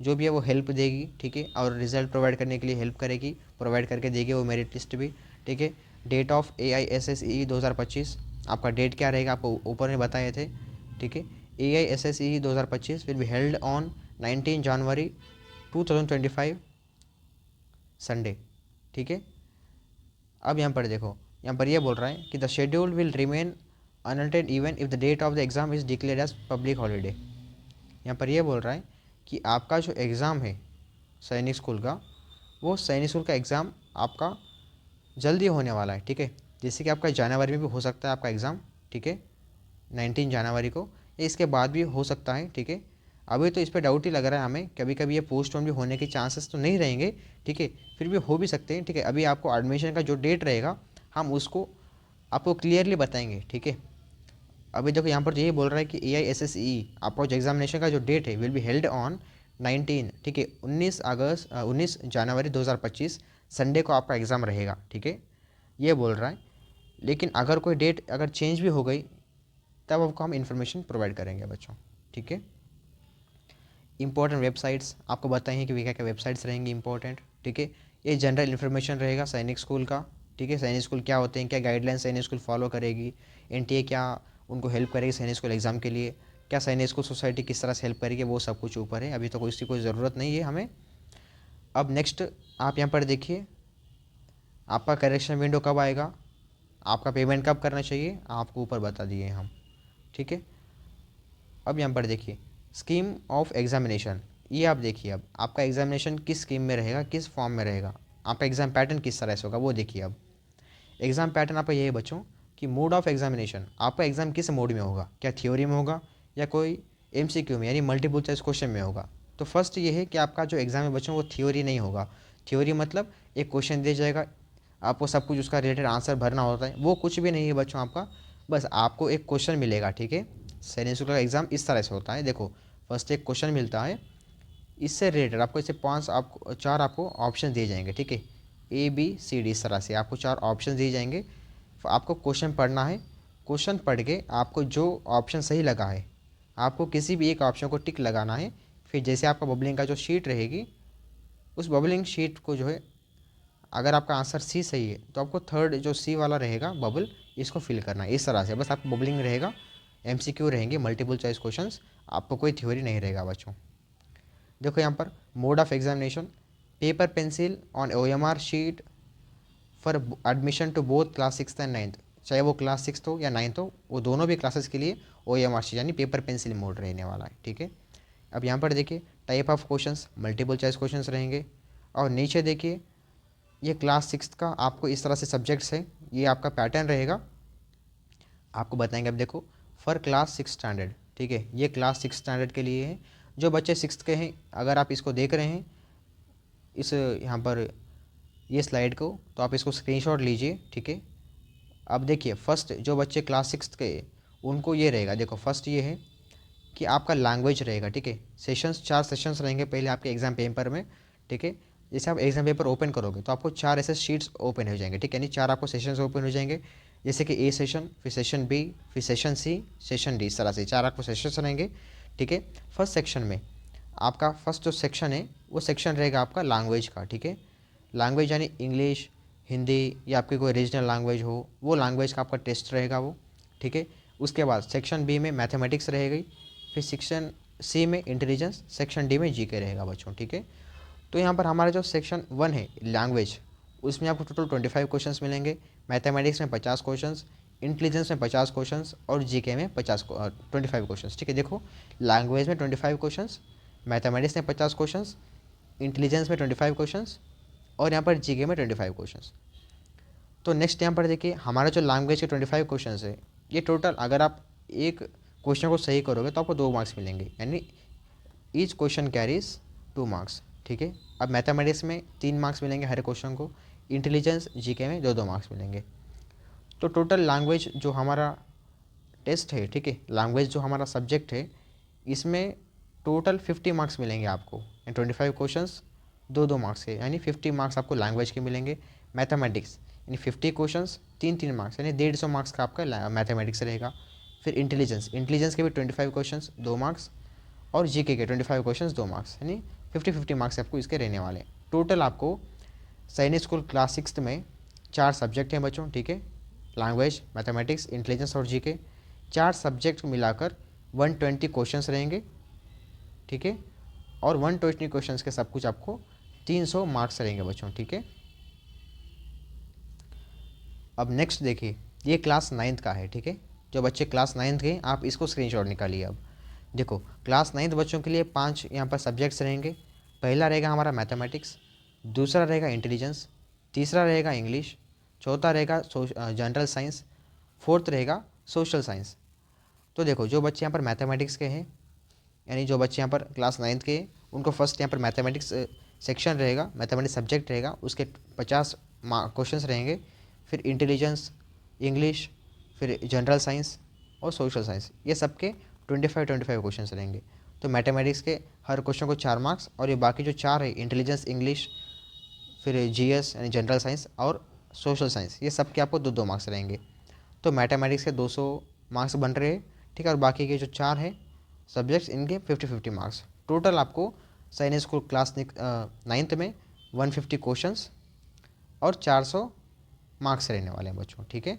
जो भी है वो हेल्प देगी, ठीक है, और रिज़ल्ट प्रोवाइड करने के लिए हेल्प करेगी, प्रोवाइड करके देगी वो मेरिट लिस्ट भी, ठीक है। डेट ऑफ AISSEE 2025 आपका डेट क्या रहेगा आपको ऊपर में बताए थे, ठीक है। AISSEE 2025 will be held on 19 January 2025 Sunday, ठीक है। अब यहाँ पर देखो, यहाँ पर ये बोल रहा है कि the schedule will remain unaltered even if the date of the exam is declared as public holiday. यहाँ पर ये बोल रहा है कि आपका जो एग्ज़ाम है सैनिक स्कूल का, वो सैनिक स्कूल का एग्ज़ाम आपका जल्दी होने वाला है, ठीक है। जैसे कि आपका जनवरी में भी हो सकता है आपका एग्ज़ाम, ठीक है, 19 जनवरी को, या इसके बाद भी हो सकता है, ठीक है। अभी तो इस पे डाउट ही लग रहा है हमें, कभी कभी ये पोस्टपोन भी होने के चांसेस तो नहीं रहेंगे, ठीक है, फिर भी हो भी सकते हैं, ठीक है। अभी आपको एडमिशन का जो डेट रहेगा हम उसको आपको क्लियरली बताएंगे, ठीक है। अभी देखो यहाँ पर यही बोल रहा है कि AISSE आपका जो एग्जामिनेशन का जो डेट है विल बी हेल्ड ऑन 19, ठीक है, 19 जनवरी 2025 संडे को आपका एग्ज़ाम रहेगा, ठीक है, ये बोल रहा है। लेकिन अगर कोई डेट अगर चेंज भी हो गई तब आपको हम इन्फॉर्मेशन प्रोवाइड करेंगे बच्चों, ठीक है। इंपॉर्टेंट वेबसाइट्स आपको बताएंगे कि क्या क्या वेबसाइट्स रहेंगी इंपॉर्टेंट, ठीक है। ये जनरल इन्फॉर्मेशन रहेगा सैनिक स्कूल का, ठीक है। सैनिक स्कूल क्या होते हैं, क्या गाइडलाइंस सैनिक स्कूल फॉलो करेगी, NTA क्या उनको हेल्प करेगी सैनिक स्कूल एग्ज़ाम के लिए, क्या सैनिक स्कूल सोसाइटी किस तरह से हेल्प करेगी, वो सब कुछ ऊपर है, अभी तो कोई इसकी कोई ज़रूरत नहीं है हमें। अब नेक्स्ट आप यहाँ पर देखिए आपका करेक्शन विंडो कब आएगा, आपका पेमेंट कब करना चाहिए, आपको ऊपर बता दिए हम, ठीक है। अब यहाँ पर देखिए स्कीम ऑफ एग्जामिनेशन, ये आप देखिए अब आपका एग्जामिनेशन किस स्कीम में रहेगा, किस फॉर्म में रहेगा, आपका एग्ज़ाम पैटर्न किस तरह से होगा वो देखिए। अब एग्ज़ाम पैटर्न आपका ये है बच्चों कि मोड ऑफ एग्जामिनेशन, आपका एग्ज़ाम किस मोड में होगा, क्या थ्योरी में होगा या कोई MCQ में यानी मल्टीपल चॉइस क्वेश्चन में होगा। तो फर्स्ट ये है कि आपका जो एग्ज़ाम है बच्चों वो थ्योरी नहीं होगा। थ्योरी मतलब एक क्वेश्चन दिया जाएगा, आपको सब कुछ उसका रिलेटेड आंसर भरना होता है, वो कुछ भी नहीं है बच्चों आपका। बस आपको एक क्वेश्चन मिलेगा, ठीक है। सैनिक स्कूल का एग्ज़ाम इस तरह से होता है, देखो फर्स्ट एक क्वेश्चन मिलता है, इससे रिलेटेड आपको इससे 5 आपको 4 आपको ऑप्शन दिए जाएंगे, ठीक है, ABCD इस तरह से आपको 4 ऑप्शन दिए जाएंगे। आपको क्वेश्चन पढ़ना है, क्वेश्चन पढ़ के आपको जो ऑप्शन सही लगा है आपको किसी भी एक ऑप्शन को टिक लगाना है। फिर जैसे आपका बबलिंग का जो शीट रहेगी उस बबलिंग शीट को जो है, अगर आपका आंसर C सही है तो आपको थर्ड जो C वाला रहेगा बबल, इसको फिल करना है इस तरह से। बस आपको बबलिंग रहेगा, MCQ रहेंगे मल्टीपल चॉइस क्वेश्चंस, आपको कोई थ्योरी नहीं रहेगा बच्चों। देखो यहाँ पर mode of examination, paper pencil on OMR sheet for admission to both class 6th and 9th, चाहे वो क्लास 6th हो या 9th हो, वो दोनों भी क्लासेस के लिए OMR शीट यानी पेपर पेंसिल मोड रहने वाला है, ठीक है। अब यहाँ पर देखिए type of questions multiple choice questions रहेंगे, और नीचे देखिए ये क्लास 6th का आपको इस तरह से सब्जेक्ट्स है, ये आपका पैटर्न रहेगा, आपको बताएंगे। अब देखो फॉर क्लास 6 स्टैंडर्ड, ठीक है, ये क्लास 6 स्टैंडर्ड के लिए है, जो बच्चे 6th के हैं, अगर आप इसको देख रहे हैं इस यहाँ पर ये स्लाइड को, तो आप इसको स्क्रीनशॉट लीजिए, ठीक है। अब देखिए फर्स्ट जो बच्चे क्लास 6 के उनको ये रहेगा, देखो फर्स्ट ये है कि आपका लैंग्वेज रहेगा, ठीक है। सेशंस 4 सेशंस रहेंगे पहले आपके एग्जाम पेपर में, ठीक है। जैसे आप एग्जाम पेपर ओपन करोगे तो आपको 4 ऐसे शीट्स ओपन हो जाएंगे, ठीक है, यानी 4 आपको सेशंस ओपन हो जाएंगे, जैसे कि A सेशन, फिर सेशन B, फिर सेशन C, सेशन D, इस तरह से 4 आपको सेशंस रहेंगे, ठीक है। फर्स्ट सेक्शन में आपका फर्स्ट जो सेक्शन है वो सेक्शन रहेगा आपका लैंग्वेज का, ठीक है। लैंग्वेज यानी इंग्लिश, हिंदी या आपकी कोई रीजनल लैंग्वेज हो, वो लैंग्वेज का आपका टेस्ट रहेगा वो, ठीक है। उसके बाद सेक्शन B में मैथमेटिक्स रहेगी, फिर सेक्शन C में इंटेलिजेंस, सेक्शन D में GK रहेगा बच्चों, ठीक है। तो यहाँ पर हमारा जो सेक्शन 1 है लैंग्वेज, उसमें आपको टोटल 25 क्वेश्चंस मिलेंगे, मैथमेटिक्स में 50 क्वेश्चंस, इंटेलिजेंस में 50 क्वेश्चंस और GK में 25 क्वेश्चंस, ठीक है। देखो लैंग्वेज में 25 क्वेश्चंस, मैथमेटिक्स में 50 क्वेश्चंस, इंटेलिजेंस में 25 क्वेश्चंस और यहाँ पर GK में 25 क्वेश्चंस। तो नेक्स्ट यहाँ पर देखिए हमारा जो लैंग्वेज के 25 क्वेश्चन है, ये टोटल अगर आप एक क्वेश्चन को सही करोगे तो आपको 2 मार्क्स मिलेंगे, यानी ईच क्वेश्चन कैरीज 2 मार्क्स, ठीक है। अब मैथमेटिक्स में 3 मार्क्स मिलेंगे हर क्वेश्चन को, इंटेलिजेंस GK में 2-2 मार्क्स मिलेंगे। तो टोटल लैंग्वेज जो हमारा टेस्ट है, ठीक है, लैंग्वेज जो हमारा सब्जेक्ट है, इसमें टोटल 50 मार्क्स मिलेंगे आपको, 25 क्वेश्चंस 2-2 मार्क्स के, यानी 50 मार्क्स आपको लैंग्वेज के मिलेंगे। मैथमेटिक्स यानी 50 क्वेश्चंस 3-3 मार्क्स, यानी 150 मार्क्स का आपका मैथमेटिक्स रहेगा। फिर इंटेलिजेंस के भी 25 क्वेश्चंस 2 मार्क्स और GK के 25 क्वेश्चंस 2 मार्क्स, यानी 50-50 मार्क्स आपको इसके रहने वाले हैं। टोटल आपको सैनिक स्कूल क्लास 6 में 4 सब्जेक्ट हैं बच्चों, ठीक है, लैंग्वेज, मैथमेटिक्स, इंटेलिजेंस और GK, 4 सब्जेक्ट मिलाकर 120 क्वेश्चंस रहेंगे, ठीक है। और 120 क्वेश्चंस के सब कुछ आपको 300 मार्क्स रहेंगे बच्चों, ठीक है। अब नेक्स्ट देखिए ये क्लास 9th का है, ठीक है, जो बच्चे क्लास 9th के आप इसको स्क्रीनशॉट निकालिए। अब देखो क्लास 9th बच्चों के लिए 5 यहाँ पर सब्जेक्ट्स रहेंगे। पहला रहेगा हमारा मैथमेटिक्स, दूसरा रहेगा इंटेलिजेंस, तीसरा रहेगा इंग्लिश, चौथा रहेगा जनरल साइंस, फोर्थ रहेगा सोशल साइंस। तो देखो जो बच्चे यहाँ पर मैथमेटिक्स के हैं यानी जो बच्चे यहाँ पर क्लास 9th के, उनको फर्स्ट यहाँ पर मैथमेटिक्स सेक्शन रहेगा, मैथमेटिक्स सब्जेक्ट रहेगा, उसके 50 क्वेश्चंस रहेंगे। फिर इंटेलिजेंस, इंग्लिश, फिर जनरल साइंस और सोशल साइंस, ये सबके 25 क्वेश्चंस रहेंगे। तो मैथमेटिक्स के हर क्वेश्चन को 4 मार्क्स, और ये बाकी जो 4 है, इंटेलिजेंस, इंग्लिश, फिर जीएस यानी जनरल साइंस और सोशल साइंस, ये सब के आपको 2-2 मार्क्स रहेंगे। तो मैथमेटिक्स के 200 मार्क्स बन रहे हैं, ठीक है। और बाकी के जो 4 हैं सब्जेक्ट्स, इनके 50-50 मार्क्स। टोटल आपको सैनिक स्कूल क्लास 9th में 150 क्वेश्चंस और 400 मार्क्स रहने वाले हैं बच्चों, ठीक है।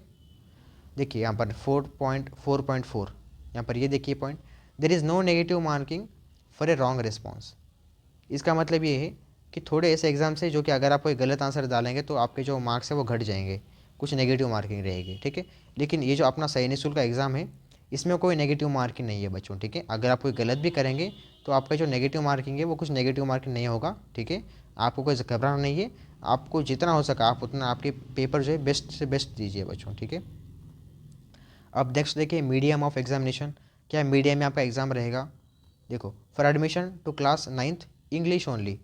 देखिए यहाँ पर 4.4, यहाँ पर ये देखिए point, there is no negative marking for a wrong response. इसका मतलब ये है कि थोड़े ऐसे एग्जाम से जो कि अगर आप कोई गलत आंसर डालेंगे तो आपके जो मार्क्स है वो घट जाएंगे, कुछ नेगेटिव मार्किंग रहेगी, ठीक है। लेकिन ये जो अपना सैनिक स्कूल का एग्ज़ाम है, इसमें कोई नेगेटिव मार्किंग नहीं है बच्चों, ठीक है। अगर आप कोई गलत भी करेंगे तो आपका जो नेगेटिव मार्किंग है वो कुछ नेगेटिव मार्किंग नहीं होगा, ठीक है। आपको कोई घबराना नहीं है, आपको जितना हो सका आप उतना आपके पेपर जो है बेस्ट से बेस्ट दीजिए बच्चों, ठीक है। अब नेक्स्ट देखिए मीडियम ऑफ एग्जामिनेशन, क्या मीडियम में आपका एग्ज़ाम रहेगा। देखो, for admission to class 9th English only,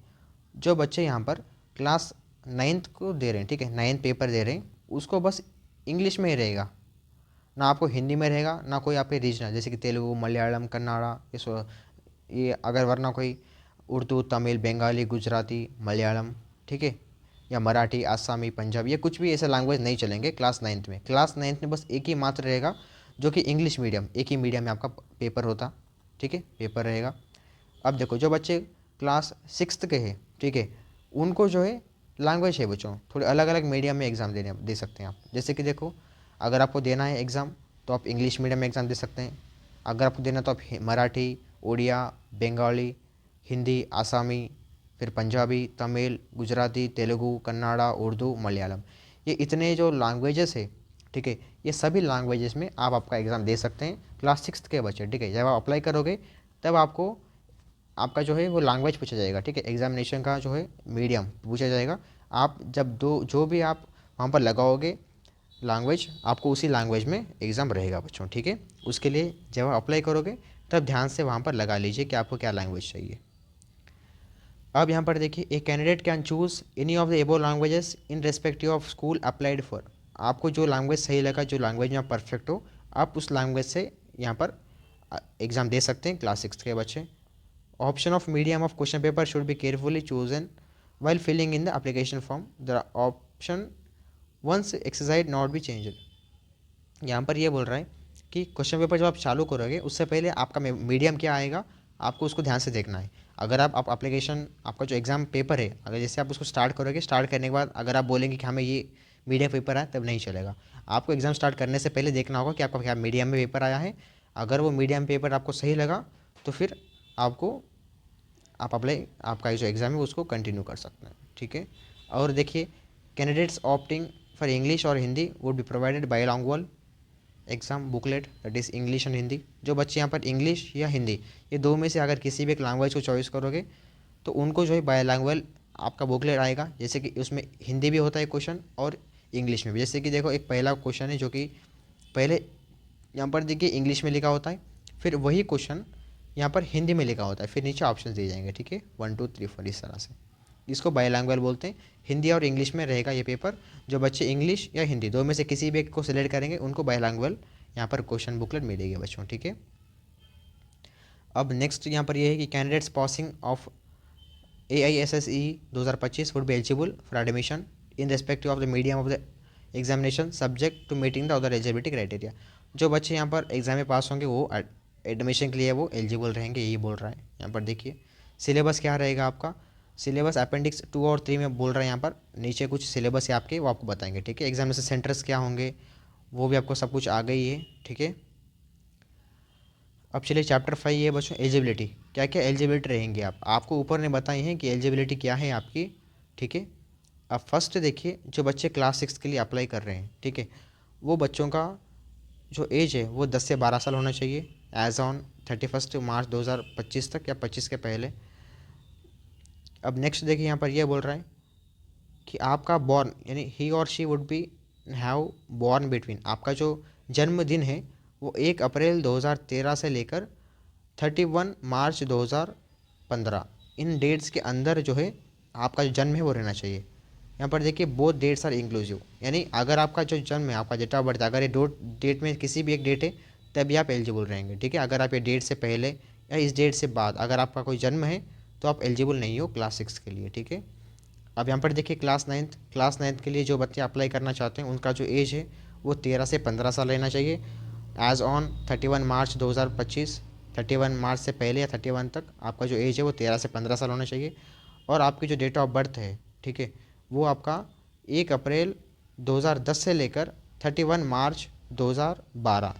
जो बच्चे यहाँ पर क्लास 9th को दे रहे हैं, ठीक है, 9th पेपर दे रहे हैं, उसको बस इंग्लिश में ही रहेगा, ना आपको हिंदी में रहेगा, ना कोई आपके रीजनल जैसे कि तेलुगु, मलयालम, कन्नाडा, ये अगर वरना कोई उर्दू, तमिल, बंगाली, गुजराती, मलयालम, ठीक है, या मराठी, आसामी, पंजाबी, ये कुछ भी ऐसे लैंग्वेज नहीं चलेंगे क्लास 9th में। क्लास 9th में बस एक ही मात्र रहेगा जो कि इंग्लिश मीडियम, एक ही मीडियम में आपका पेपर होता, ठीक है, पेपर रहेगा। अब देखो, जो बच्चे क्लास 6th के हैं, ठीक है, उनको जो है लैंग्वेज है बच्चों, थोड़े अलग अलग मीडियम में एग्ज़ाम दे सकते हैं आप। जैसे कि देखो, अगर आपको देना है एग्ज़ाम तो आप इंग्लिश मीडियम में एग्ज़ाम दे सकते हैं। अगर आपको देना तो आप मराठी, उड़िया, बंगाली, हिंदी, आसामी, फिर पंजाबी, तमिल, गुजराती, तेलुगु, कन्नाडा, उर्दू, मलयालम, ये इतने जो लैंग्वेजेस है, ठीक है, ये सभी लैंग्वेजेस में आप आपका एग्ज़ाम दे सकते हैं क्लास 6th के बच्चे, ठीक है। जब आप अप्लाई करोगे तब आपको आपका जो है वो लैंग्वेज पूछा जाएगा, ठीक है, एग्जामिनेशन का जो है मीडियम पूछा जाएगा। आप जब जो भी आप वहाँ पर लगाओगे लैंग्वेज, आपको उसी लैंग्वेज में एग्ज़ाम रहेगा बच्चों, ठीक है। उसके लिए जब आप अप्लाई करोगे तब ध्यान से वहाँ पर लगा लीजिए कि आपको क्या लैंग्वेज चाहिए। अब यहाँ पर देखिए, a candidate can choose any of the एबो languages in respective of school applied for. आपको जो लैंग्वेज सही लगा, जो लैंग्वेज में आप परफेक्ट हो, आप उस लैंग्वेज से यहाँ पर एग्ज़ाम दे सकते हैं क्लास 6 के बच्चे। Option of medium of question paper should be carefully chosen while filling in the application form. The option once exercise not be changed. यहाँ पर ये बोल रहा है कि क्वेश्चन पेपर जब आप चालू करोगे उससे पहले आपका मीडियम क्या आएगा, आपको उसको ध्यान से देखना है। अगर आप एप्लीकेशन, आपका जो एग्ज़ाम पेपर है, अगर जैसे आप उसको स्टार्ट करोगे, स्टार्ट करने के बाद अगर आप बोलेंगे कि हमें ये मीडियम पेपर आया, तब नहीं चलेगा। आपको एग्ज़ाम स्टार्ट करने से पहले देखना होगा कि आपका क्या मीडियम में पेपर आया है। अगर वो मीडियम पेपर आपको सही लगा तो फिर आप अप्लाई, आपका जो एग्ज़ाम है उसको कंटिन्यू कर सकते हैं, ठीक है। और देखिए, कैंडिडेट्स ऑप्टिंग फॉर इंग्लिश और Hindi would be provided by language exam booklet, that is English and Hindi. जो बच्चे यहाँ पर इंग्लिश या हिंदी, ये दो में से अगर किसी भी एक लैंग्वेज को चॉइस करोगे तो उनको जो है बाय लैंग्वेज आपका बुकलेट आएगा, जैसे कि उसमें हिंदी भी होता है क्वेश्चन और इंग्लिश में भी। जैसे कि देखो, एक पहला क्वेश्चन है जो कि पहले यहाँ पर देखिए इंग्लिश में लिखा होता है, फिर वही क्वेश्चन यहाँ पर हिंदी में लिखा होता है, फिर नीचे ऑप्शन दिए जाएंगे, ठीक है, 1 2 3 4 इस तरह से। इसको बायलैंग्वेज बोलते हैं। हिंदी और इंग्लिश में रहेगा ये पेपर। जो बच्चे इंग्लिश या हिंदी दो में से किसी भी एक को सिलेक्ट करेंगे उनको बायलैंग्वेज यहाँ पर क्वेश्चन बुकलेट मिलेगी बच्चों, ठीक है। अब नेक्स्ट यहाँ पर ये है कि candidates passing of AISSE 2025 would be eligible for admission in respective of the medium of the examination subject to meeting the other eligibility criteria. जो बच्चे यहाँ पर एग्जाम में पास होंगे वो एडमिशन के लिए वो एलिजिबल रहेंगे, यही बोल रहा है। यहाँ पर देखिए सिलेबस क्या रहेगा आपका, सिलेबस अपेंडिक्स 2 और 3 में बोल रहा है। यहाँ पर नीचे कुछ सिलेबस है आपके, वो आपको बताएंगे, ठीक है। एग्जामिनेशन सेंटर्स क्या होंगे वो भी आपको सब कुछ आ गई है, ठीक है। अब चलिए चैप्टर 5 है बच्चों, एलिजिबिलिटी। क्या क्या एलिजिबिलिटी रहेंगी आपको ऊपर ने बताई हैं कि एलिजिबिलिटी क्या है आपकी, ठीक है। अब फर्स्ट देखिए, जो बच्चे क्लास 6 के लिए अप्लाई कर रहे हैं, ठीक है, वो बच्चों का जो एज है वो 10 से 12 साल होना चाहिए एज ऑन 31 मार्च 2025 तक, या 25 के पहले। अब नेक्स्ट देखिए, यहाँ पर यह बोल रहा है कि आपका बॉर्न यानी ही और she would be have born between, आपका जो जन्मदिन है वो 1 अप्रैल 2013 से लेकर 31 मार्च 2015, इन डेट्स के अंदर जो है आपका जो जन्म है वो रहना चाहिए। यहाँ पर देखिए बोथ डेट्स आर इंक्लूसिव, यानी अगर आपका जो जन्म है, आपका डेट ऑफ बर्थ, अगर ये दो डेट में किसी भी एक डेट है तभी आप एलिजिबल रहेंगे, ठीक है। अगर आप ये डेट से पहले या इस डेट से बाद अगर आपका कोई जन्म है तो आप एलिजिबल नहीं हो क्लास 6 के लिए, ठीक है। अब यहाँ पर देखिए क्लास नाइन्थ के लिए जो बच्चे अप्लाई करना चाहते हैं उनका जो एज है वो 13 से 15 साल रहना चाहिए। एज ऑन 31 मार्च 2025, 31 मार्च से पहले या 31 तक आपका जो एज है वो 13 से 15 साल होना चाहिए। और आपकी जो डेट ऑफ बर्थ है, ठीक है, वो आपका 1 अप्रैल 2010 से लेकर 31 मार्च 2012,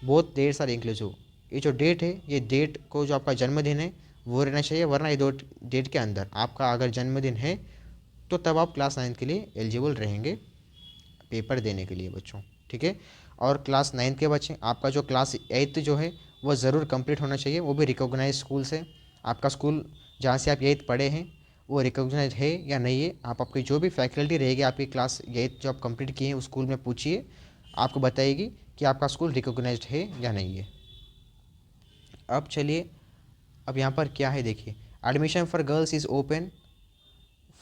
बोथ डेट्स आर इंक्लूसिव। ये जो डेट है, ये डेट को जो आपका जन्मदिन है वो रहना चाहिए, वरना ये दो डेट के अंदर आपका अगर जन्मदिन है तो तब आप क्लास 9 के लिए एलिजिबल रहेंगे पेपर देने के लिए बच्चों, ठीक है। और क्लास 9 के बच्चे, आपका जो क्लास 8 जो है वो ज़रूर कंप्लीट होना चाहिए, वो भी रिकॉग्नाइज स्कूल से। आपका स्कूल जहाँ से आप 8 पढ़े हैं वो रिकॉग्नाइज है या नहीं है, आप आपकी जो भी फैकल्टी रहेगी आपकी क्लास 8 जो आप कंप्लीट किए हैं उस स्कूल में पूछिए, आपको बताएगी कि आपका स्कूल रिकॉग्नाइज्ड है या नहीं है। अब चलिए, अब यहाँ पर क्या है देखिए, admission for girls is open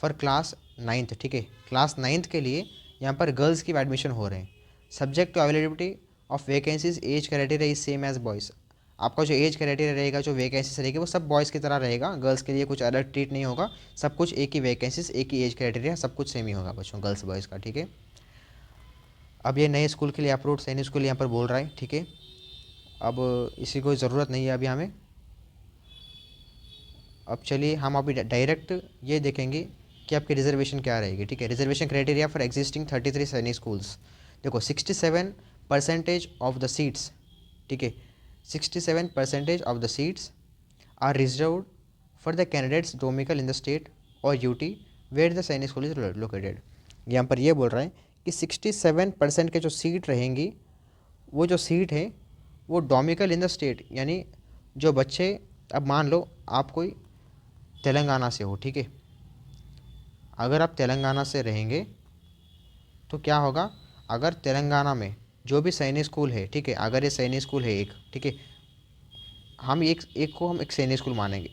for class 9th, ठीक है। क्लास 9th के लिए यहाँ पर गर्ल्स की एडमिशन हो रहे हैं। Subject to availability of vacancies, age criteria is same as boys. आपका जो एज क्राइटेरिया रहेगा, जो वैकेंसीज रहेगी वो सब बॉयज़ की तरह रहेगा, गर्ल्स के लिए कुछ अलग ट्रीट नहीं होगा, सब कुछ एक ही वैकेंसीज, एक ही एज क्राइटेरिया, सब कुछ सेम ही होगा बच्चों, गर्ल्स बॉयज़ का, ठीक है। अब ये नए स्कूल के लिए अप्रूव्ड सैनिक स्कूल यहाँ पर बोल रहा है, ठीक है। अब इसी कोई ज़रूरत नहीं है अभी हमें। अब चलिए हम अभी डायरेक्ट ये देखेंगे कि आपकी रिजर्वेशन क्या रहेगी, ठीक है। रिजर्वेशन क्राइटेरिया फॉर एग्जिस्टिंग 33 सैनिक स्कूल्स, देखो 67% ऑफ द सीट्स, ठीक है, 67% of the seats are reserved for the candidates domicile in the state or UT where the Sainik school is located. यहाँ पर ये बोल रहा है कि 67% के जो सीट रहेंगी, वो जो सीट है वो डोमिकल इन द स्टेट, यानी जो बच्चे, अब मान लो आप कोई तेलंगाना से हो, ठीक है, अगर आप तेलंगाना से रहेंगे तो क्या होगा, अगर तेलंगाना में जो भी सैनिक स्कूल है, ठीक है, अगर ये सैनिक स्कूल है एक, ठीक है, हम एक को हम एक सैनिक स्कूल मानेंगे,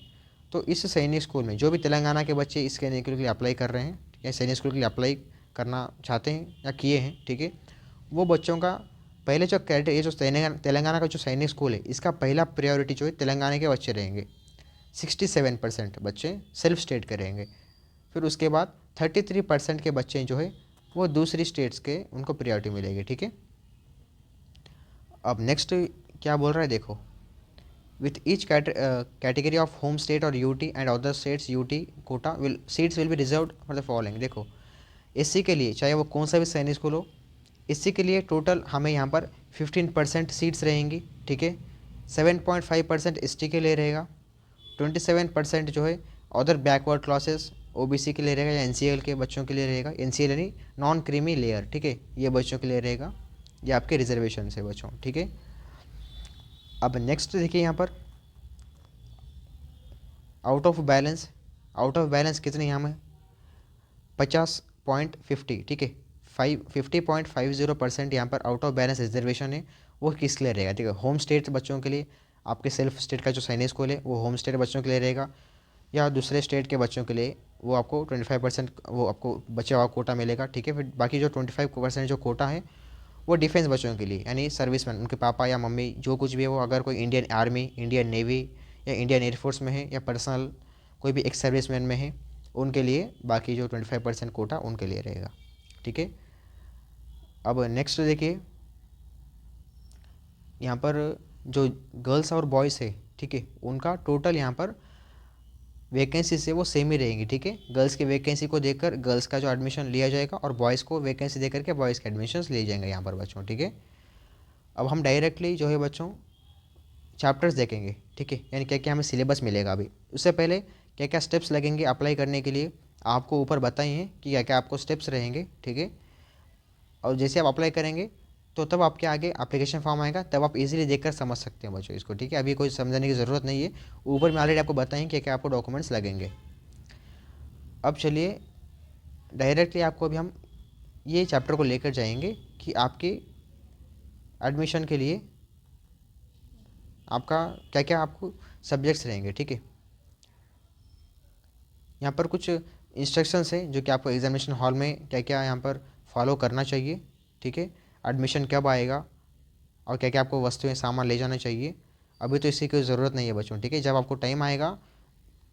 तो इस सैनिक स्कूल में जो भी तेलंगाना के बच्चे इस सैनिक स्कूल के लिए अप्लाई कर रहे हैं या सैनिक स्कूल के लिए अप्लाई करना चाहते हैं या किए हैं, ठीक है, वो बच्चों का पहले जो कैटेगरी, ये जो तेलंगाना का जो सैनिक स्कूल है इसका पहला प्रायोरिटी जो है तेलंगाना के बच्चे रहेंगे। 67% बच्चे सेल्फ स्टेट के रहेंगे। फिर उसके बाद 33% के बच्चे जो है वो दूसरी स्टेट्स के, उनको प्रायोरिटी मिलेगी, ठीक है। अब नेक्स्ट क्या बोल रहा है देखो, with each category of home state or UT and other states UT quota seats will be reserved for the following. देखो एससी के लिए चाहे वो कौन सा भी सैनिक स्कूल हो, एससी के लिए टोटल हमें यहाँ पर 15% सीट्स रहेंगी, ठीक है। 7.5% एसटी के लिए रहेगा, 27% जो है अदर बैकवर्ड क्लासेस ओबीसी के लिए रहेगा या एनसीएल के बच्चों के लिए रहेगा, एनसीएल यानी नॉन क्रीमी लेयर, ठीक है, ये बच्चों के लिए रहेगा, ये आपके रिजर्वेशन से बच्चों, ठीक है। अब नेक्स्ट देखिए यहाँ पर आउट ऑफ बैलेंस कितने यहाँ में 50.50, ठीक है, 50.50% यहाँ पर आउट ऑफ बैलेंस रिजर्वेशन है, वो किस लिए रहेगा, ठीक है, होम स्टेट बच्चों के लिए, आपके सेल्फ स्टेट का जो सैनिक स्कूल है वो होम स्टेट बच्चों के लिए रहेगा, या दूसरे स्टेट के बच्चों के लिए वो आपको 25% वो आपको बच्चे का कोटा मिलेगा, ठीक है। फिर बाकी जो 25% जो कोटा है वो डिफेंस बच्चों के लिए, यानी सर्विसमैन, उनके पापा या मम्मी जो कुछ भी है वो अगर कोई इंडियन आर्मी, इंडियन नेवी या इंडियन एयरफोर्स में है या पर्सनल कोई भी एक्स सर्विसमैन में है, उनके लिए बाकी जो 25% कोटा उनके लिए रहेगा, ठीक है। अब नेक्स्ट देखिए यहाँ पर जो गर्ल्स और बॉयज़ है, ठीक है, उनका टोटल यहाँ पर वैकेंसी से वो सेम ही रहेंगी, ठीक है। गर्ल्स की वैकेंसी को देखकर गर्ल्स का जो एडमिशन लिया जाएगा और बॉयज़ को वैकेंसी देकर के बॉयज़ के एडमिशन लिए जाएंगे यहाँ पर बच्चों, ठीक है। अब हम डायरेक्टली जो है बच्चों चैप्टर्स देखेंगे, ठीक है, यानी क्या क्या हमें सिलेबस मिलेगा। अभी उससे पहले क्या क्या स्टेप्स लगेंगे अप्लाई करने के लिए, आपको ऊपर बताए हैं कि क्या क्या आपको स्टेप्स रहेंगे, ठीक है। और जैसे आप अप्लाई करेंगे तो तब आपके आगे एप्लीकेशन फॉर्म आएगा, तब आप इजीली देखकर समझ सकते हैं बच्चों इसको, ठीक है। अभी कोई समझने की ज़रूरत नहीं है, ऊपर में ऑलरेडी आपको बताएं कि क्या आपको डॉक्यूमेंट्स लगेंगे। अब चलिए डायरेक्टली आपको अभी हम ये चैप्टर को लेकर जाएंगे कि आपके एडमिशन के लिए आपका क्या क्या आपको सब्जेक्ट्स रहेंगे, ठीक है। यहाँ पर कुछ इंस्ट्रक्शंस हैं जो कि आपको एग्जामिनेशन हॉल में क्या क्या यहाँ पर फॉलो करना चाहिए, ठीक है। एडमिशन कब आएगा और क्या क्या आपको वस्तुएं सामान ले जाना चाहिए, अभी तो इसी की ज़रूरत नहीं है बच्चों, ठीक है। जब आपको टाइम आएगा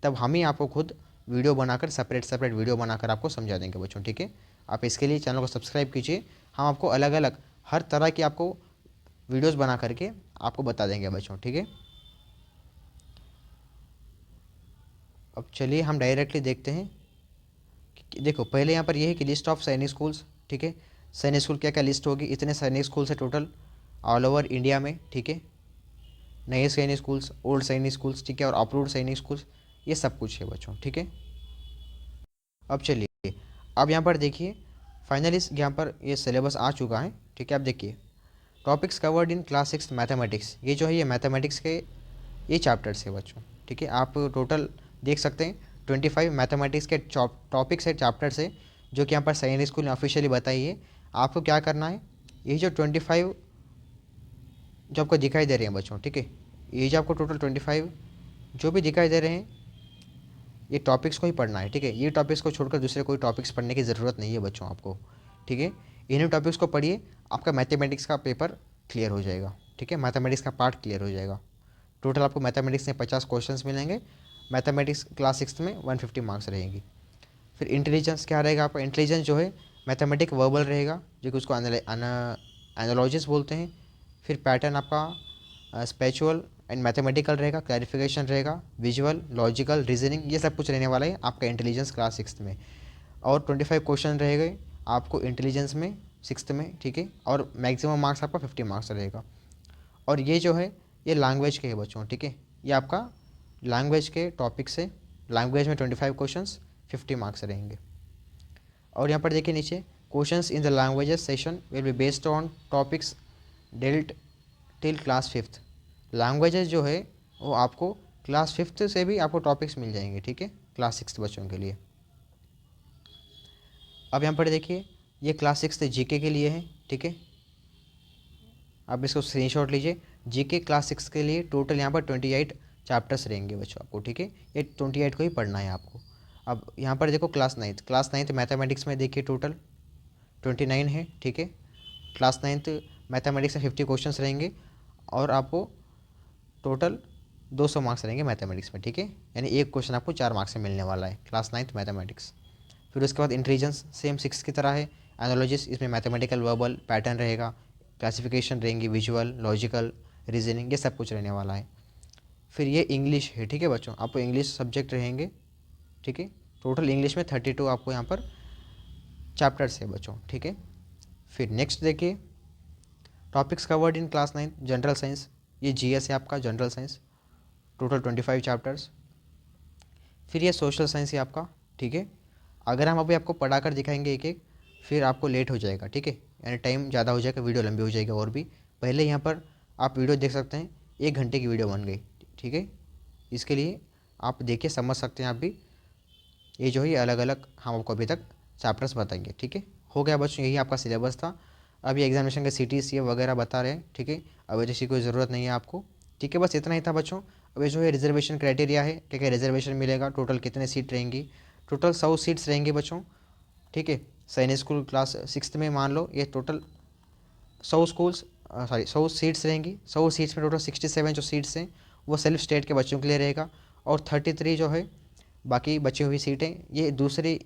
तब हम ही आपको खुद वीडियो बनाकर सेपरेट वीडियो बनाकर आपको समझा देंगे बच्चों, ठीक है। आप इसके लिए चैनल को सब्सक्राइब कीजिए, हम आपको अलग अलग हर तरह की आपको वीडियोस बना करके आपको बता देंगे बच्चों, ठीक है। अब चलिए हम डायरेक्टली देखते हैं देखो पहले यहाँ पर ये है कि लिस्ट ऑफ सैनिक स्कूल्स, ठीक है। सैनिक स्कूल क्या क्या लिस्ट होगी, इतने सैनिक स्कूल्स है टोटल ऑल ओवर इंडिया में, ठीक है। नए सैनिक स्कूल्स, ओल्ड सैनिक स्कूल्स, ठीक है, और अप्रूव्ड सैनिक स्कूल्स, ये सब कुछ है बच्चों, ठीक है। अब चलिए अब यहाँ पर देखिए फाइनली यहाँ पर ये सिलेबस आ चुका है, ठीक है। अब देखिए topics covered in class 6 mathematics, ये जो है ये मैथमेटिक्स के ये चैप्टर्स है बच्चों, ठीक है। आप टोटल देख सकते हैं 25 मैथमेटिक्स के टॉपिक्स है, चैप्टर्स है, जो कि यहाँ पर सैनिक स्कूल ने ऑफिशियली बताई है। आपको क्या करना है, ये जो 25 जो आपको दिखाई दे रहे हैं बच्चों, ठीक है, ये जो आपको टोटल 25 जो भी दिखाई दे रहे हैं ये टॉपिक्स को ही पढ़ना है, ठीक है। ये टॉपिक्स को छोड़कर दूसरे कोई टॉपिक्स पढ़ने की ज़रूरत नहीं है बच्चों आपको, ठीक है। इन्हीं टॉपिक्स को पढ़िए, आपका मैथमेटिक्स का पेपर क्लियर हो जाएगा, ठीक है। मैथमेटिक्स का पार्ट क्लियर हो जाएगा। टोटल आपको मैथमेटिक्स में 50 क्वेश्चंस मिलेंगे, मैथमेटिक्स क्लास 6 में 150 मार्क्स रहेंगी। फिर इंटेलिजेंस क्या रहेगा आपका, इंटेलिजेंस जो है मैथमेटिक वर्बल रहेगा, जो कि उसको एनालॉजिस बोलते हैं। फिर पैटर्न आपका स्पेचुअल एंड मैथमेटिकल रहेगा, क्लैरिफिकेशन रहेगा, विजुअल, लॉजिकल, रीजनिंग, ये सब कुछ रहने वाला है आपका इंटेलिजेंस क्लास 6 में। और 25 क्वेश्चन रहेंगे आपको इंटेलिजेंस में 6 में, ठीक है। और मैक्सिमम मार्क्स आपका 50 मार्क्स रहेगा। और ये जो है ये लैंग्वेज के है बच्चों, ठीक है। ये आपका लैंग्वेज के टॉपिक से, लैंग्वेज में 25 क्वेश्चंस 50 मार्क्स रहेंगे। और यहाँ पर देखिए नीचे questions in the languages session will be based on topics dealt till class 5th। Languages जो है वो आपको क्लास 5th से भी आपको टॉपिक्स मिल जाएंगे, ठीक है, क्लास 6 बच्चों के लिए। अब यहाँ पर देखिए ये क्लास 6 जीके के लिए है, ठीक है। आप इसको स्क्रीनशॉट लीजिए। जीके क्लास 6 के लिए टोटल यहाँ पर 28 चैप्टर्स रहेंगे बच्चों आपको, ठीक है। ये 28 को ही पढ़ना है आपको। अब यहाँ पर देखो क्लास नाइन्थ मैथमेटिक्स में देखिए टोटल 29 है, ठीक है। क्लास नाइन्थ मैथमेटिक्स में 50 क्वेश्चंस रहेंगे और आपको टोटल 200 मार्क्स रहेंगे मैथमेटिक्स में, ठीक है। यानी एक क्वेश्चन आपको 4 मार्क्स से मिलने वाला है क्लास नाइन्थ मैथमेटिक्स। फिर उसके बाद इंटेलिजेंस सेम 6 की तरह है। एनालॉजिस इसमें मैथमेटिकल वर्बल पैटर्न रहेगा, क्लासिफिकेशन रहेंगी, विजुअल, लॉजिकल, रीजनिंग, ये सब कुछ रहने वाला है। फिर ये इंग्लिश है, ठीक है बच्चों, आपको इंग्लिश सब्जेक्ट रहेंगे, ठीक है। टोटल इंग्लिश में 32 आपको यहाँ पर चैप्टर्स है बच्चों, ठीक है। फिर नेक्स्ट देखिए topics covered in class 9 general science, ये जीएस है आपका जनरल साइंस, टोटल 25 चैप्टर्स। फिर ये सोशल साइंस है आपका, ठीक है। अगर हम अभी आपको पढ़ा कर दिखाएंगे एक एक फिर आपको लेट हो जाएगा, ठीक है, यानी टाइम ज़्यादा हो जाएगा, वीडियो लंबी हो जाएगी। और भी पहले यहाँ पर आप वीडियो देख सकते हैं, 1 घंटे की वीडियो बन गई, ठीक है। इसके लिए आप देखिए समझ सकते हैं आप भी। ये जो है ये अलग अलग हम आपको अभी तक चैप्टर्स बताएंगे, ठीक है। हो गया बच्चों, यही आपका सिलेबस था। अभी एग्जामिनेशन के सीटीज ये वगैरह बता रहे हैं, ठीक है। अभी इसी कोई ज़रूरत नहीं है आपको, ठीक है। बस इतना ही था बच्चों। अभी जो है रिजर्वेशन क्राइटेरिया है, क्या क्या रिजर्वेशन मिलेगा, टोटल कितने सीट रहेंगी, टोटल 100 सीट्स रहेंगी बच्चों, ठीक है। सैनिक स्कूल क्लास 6 में मान लो ये टोटल 100 सीट्स रहेंगी। 100 सीट्स में टोटल 67 जो सीट्स हैं वो सेल्फ स्टेट के बच्चों के लिए रहेगा, और 33 जो है बाकी बची हुई सीटें ये दूसरी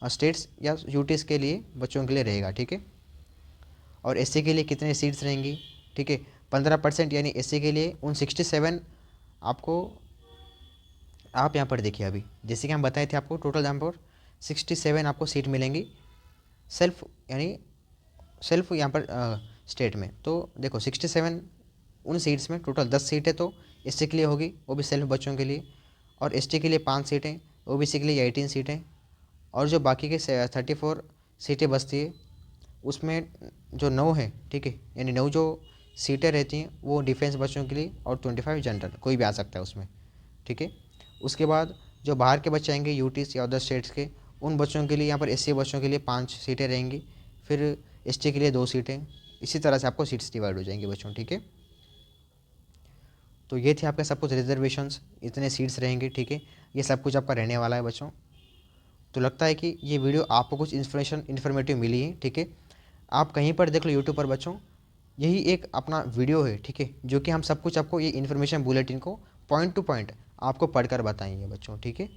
स्टेट्स या यूटीज़ के लिए बच्चों के लिए रहेगा, ठीक है। और एससी के लिए कितने सीट्स रहेंगी, ठीक है, 15% यानी एससी के लिए उन 67 आपको आप यहाँ पर देखिए अभी जैसे कि हम बताए थे आपको टोटल यहाँ पर 67 आपको सीट मिलेंगी सेल्फ, यानी सेल्फ यहाँ पर स्टेट में। तो देखो 67 उन सीट्स में टोटल 10 सीटें तो एससी के लिए होगी, वो भी सेल्फ बच्चों के लिए, और एसटी के लिए 5 सीटें, ओबीसी के लिए 18 सीटें, और जो बाकी के 34 सीटें बचती है उसमें जो 9 है, ठीक है, यानी 9 जो सीटें रहती हैं वो डिफेंस बच्चों के लिए, और 25 जनरल, कोई भी आ सकता है उसमें, ठीक है। उसके बाद जो बाहर के बच्चे आएंगे यूटीज़ या अदर स्टेट्स के, उन बच्चों के लिए यहाँ पर एससी बच्चों के लिए 5 सीटें रहेंगी, फिर एसटी के लिए 2 सीटें, इसी तरह से आपको सीट्स डिवाइड हो जाएंगी बच्चों, ठीक है। तो ये थे आपके सब कुछ रिजर्वेशंस, इतने सीट्स रहेंगे, ठीक है, ये सब कुछ आपका रहने वाला है बच्चों। तो लगता है कि ये वीडियो आपको कुछ इन्फॉर्मेटिव मिली है, ठीक है। आप कहीं पर देख लो यूट्यूब पर बच्चों, यही एक अपना वीडियो है, ठीक है, जो कि हम सब कुछ आपको ये इन्फॉर्मेशन बुलेटिन को पॉइंट टू पॉइंट आपको पढ़कर बताएंगे बच्चों, ठीक है।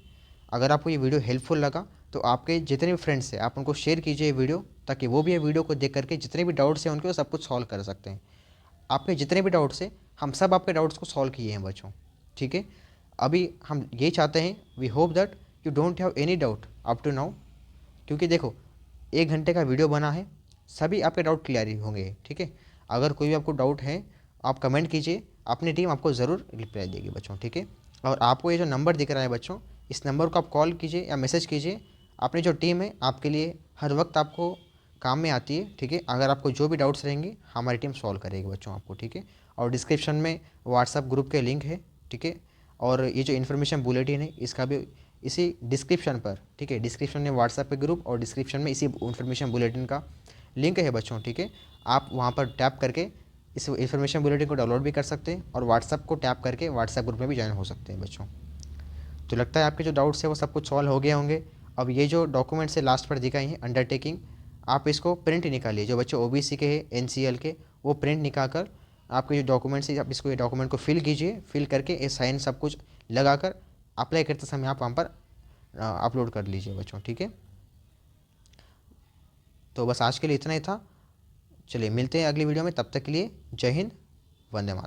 अगर आपको ये वीडियो हेल्पफुल लगा तो आपके जितने भी फ्रेंड्स हैं आप उनको शेयर कीजिए ये वीडियो, ताकि वो भी ये वीडियो को देख करके जितने भी डाउट्स हैं उनके वो सब कुछ सॉल्व कर सकते हैं। आपके जितने भी डाउट्स हैं हम सब आपके डाउट्स को सॉल्व किए हैं बच्चों, ठीक है। अभी हम ये चाहते हैं, we hope that you don't have any doubt up to now, क्योंकि देखो 1 घंटे का वीडियो बना है, सभी आपके डाउट क्लियर ही होंगे, ठीक है। अगर कोई भी आपको डाउट है आप कमेंट कीजिए, अपनी टीम आपको ज़रूर रिप्लाई देगी बच्चों, ठीक है। और आपको ये जो नंबर दिख रहा है बच्चों, इस नंबर को आप कॉल कीजिए या मैसेज कीजिए, अपनी जो टीम है आपके लिए हर वक्त आपको काम में आती है, ठीक है। अगर आपको जो भी डाउट्स रहेंगे हमारी टीम सॉल्व करेगी बच्चों आपको, ठीक है। और डिस्क्रिप्शन में व्हाट्सअप ग्रुप के लिंक है, ठीक है। और ये जो इन्फॉर्मेशन बुलेटिन है इसका भी इसी डिस्क्रिप्शन पर, ठीक है, डिस्क्रिप्शन में व्हाट्सएप पे ग्रुप और डिस्क्रिप्शन में इसी इन्फॉर्मेशन बुलेटिन का लिंक है बच्चों, ठीक है। आप वहाँ पर टैप करके इस इन्फॉर्मेशन बुलेटिन को डाउनलोड भी कर सकते हैं और व्हाट्सएप को टैप करके व्हाट्सएप ग्रुप में भी ज्वाइन हो सकते हैं बच्चों। तो लगता है आपके जो डाउट्स है वो सब कुछ सॉल्व हो गए होंगे। अब ये जो डॉक्यूमेंट्स है लास्ट पर दिखाई हैं अंडरटेकिंग, आप इसको प्रिंट निकालिए, जो बच्चे ओबीसी के हैं NCL के, वो प्रिंट निकाल कर आपके जो डॉक्यूमेंट्स है आप इसको ये डॉक्यूमेंट को फिल कीजिए, फिल करके ये साइन सब कुछ लगाकर अप्लाई करते समय आप वहाँ पर अपलोड कर लीजिए बच्चों, ठीक है। तो बस आज के लिए इतना ही था, चलिए मिलते हैं अगली वीडियो में, तब तक के लिए जय हिंद, वंदे मातरम।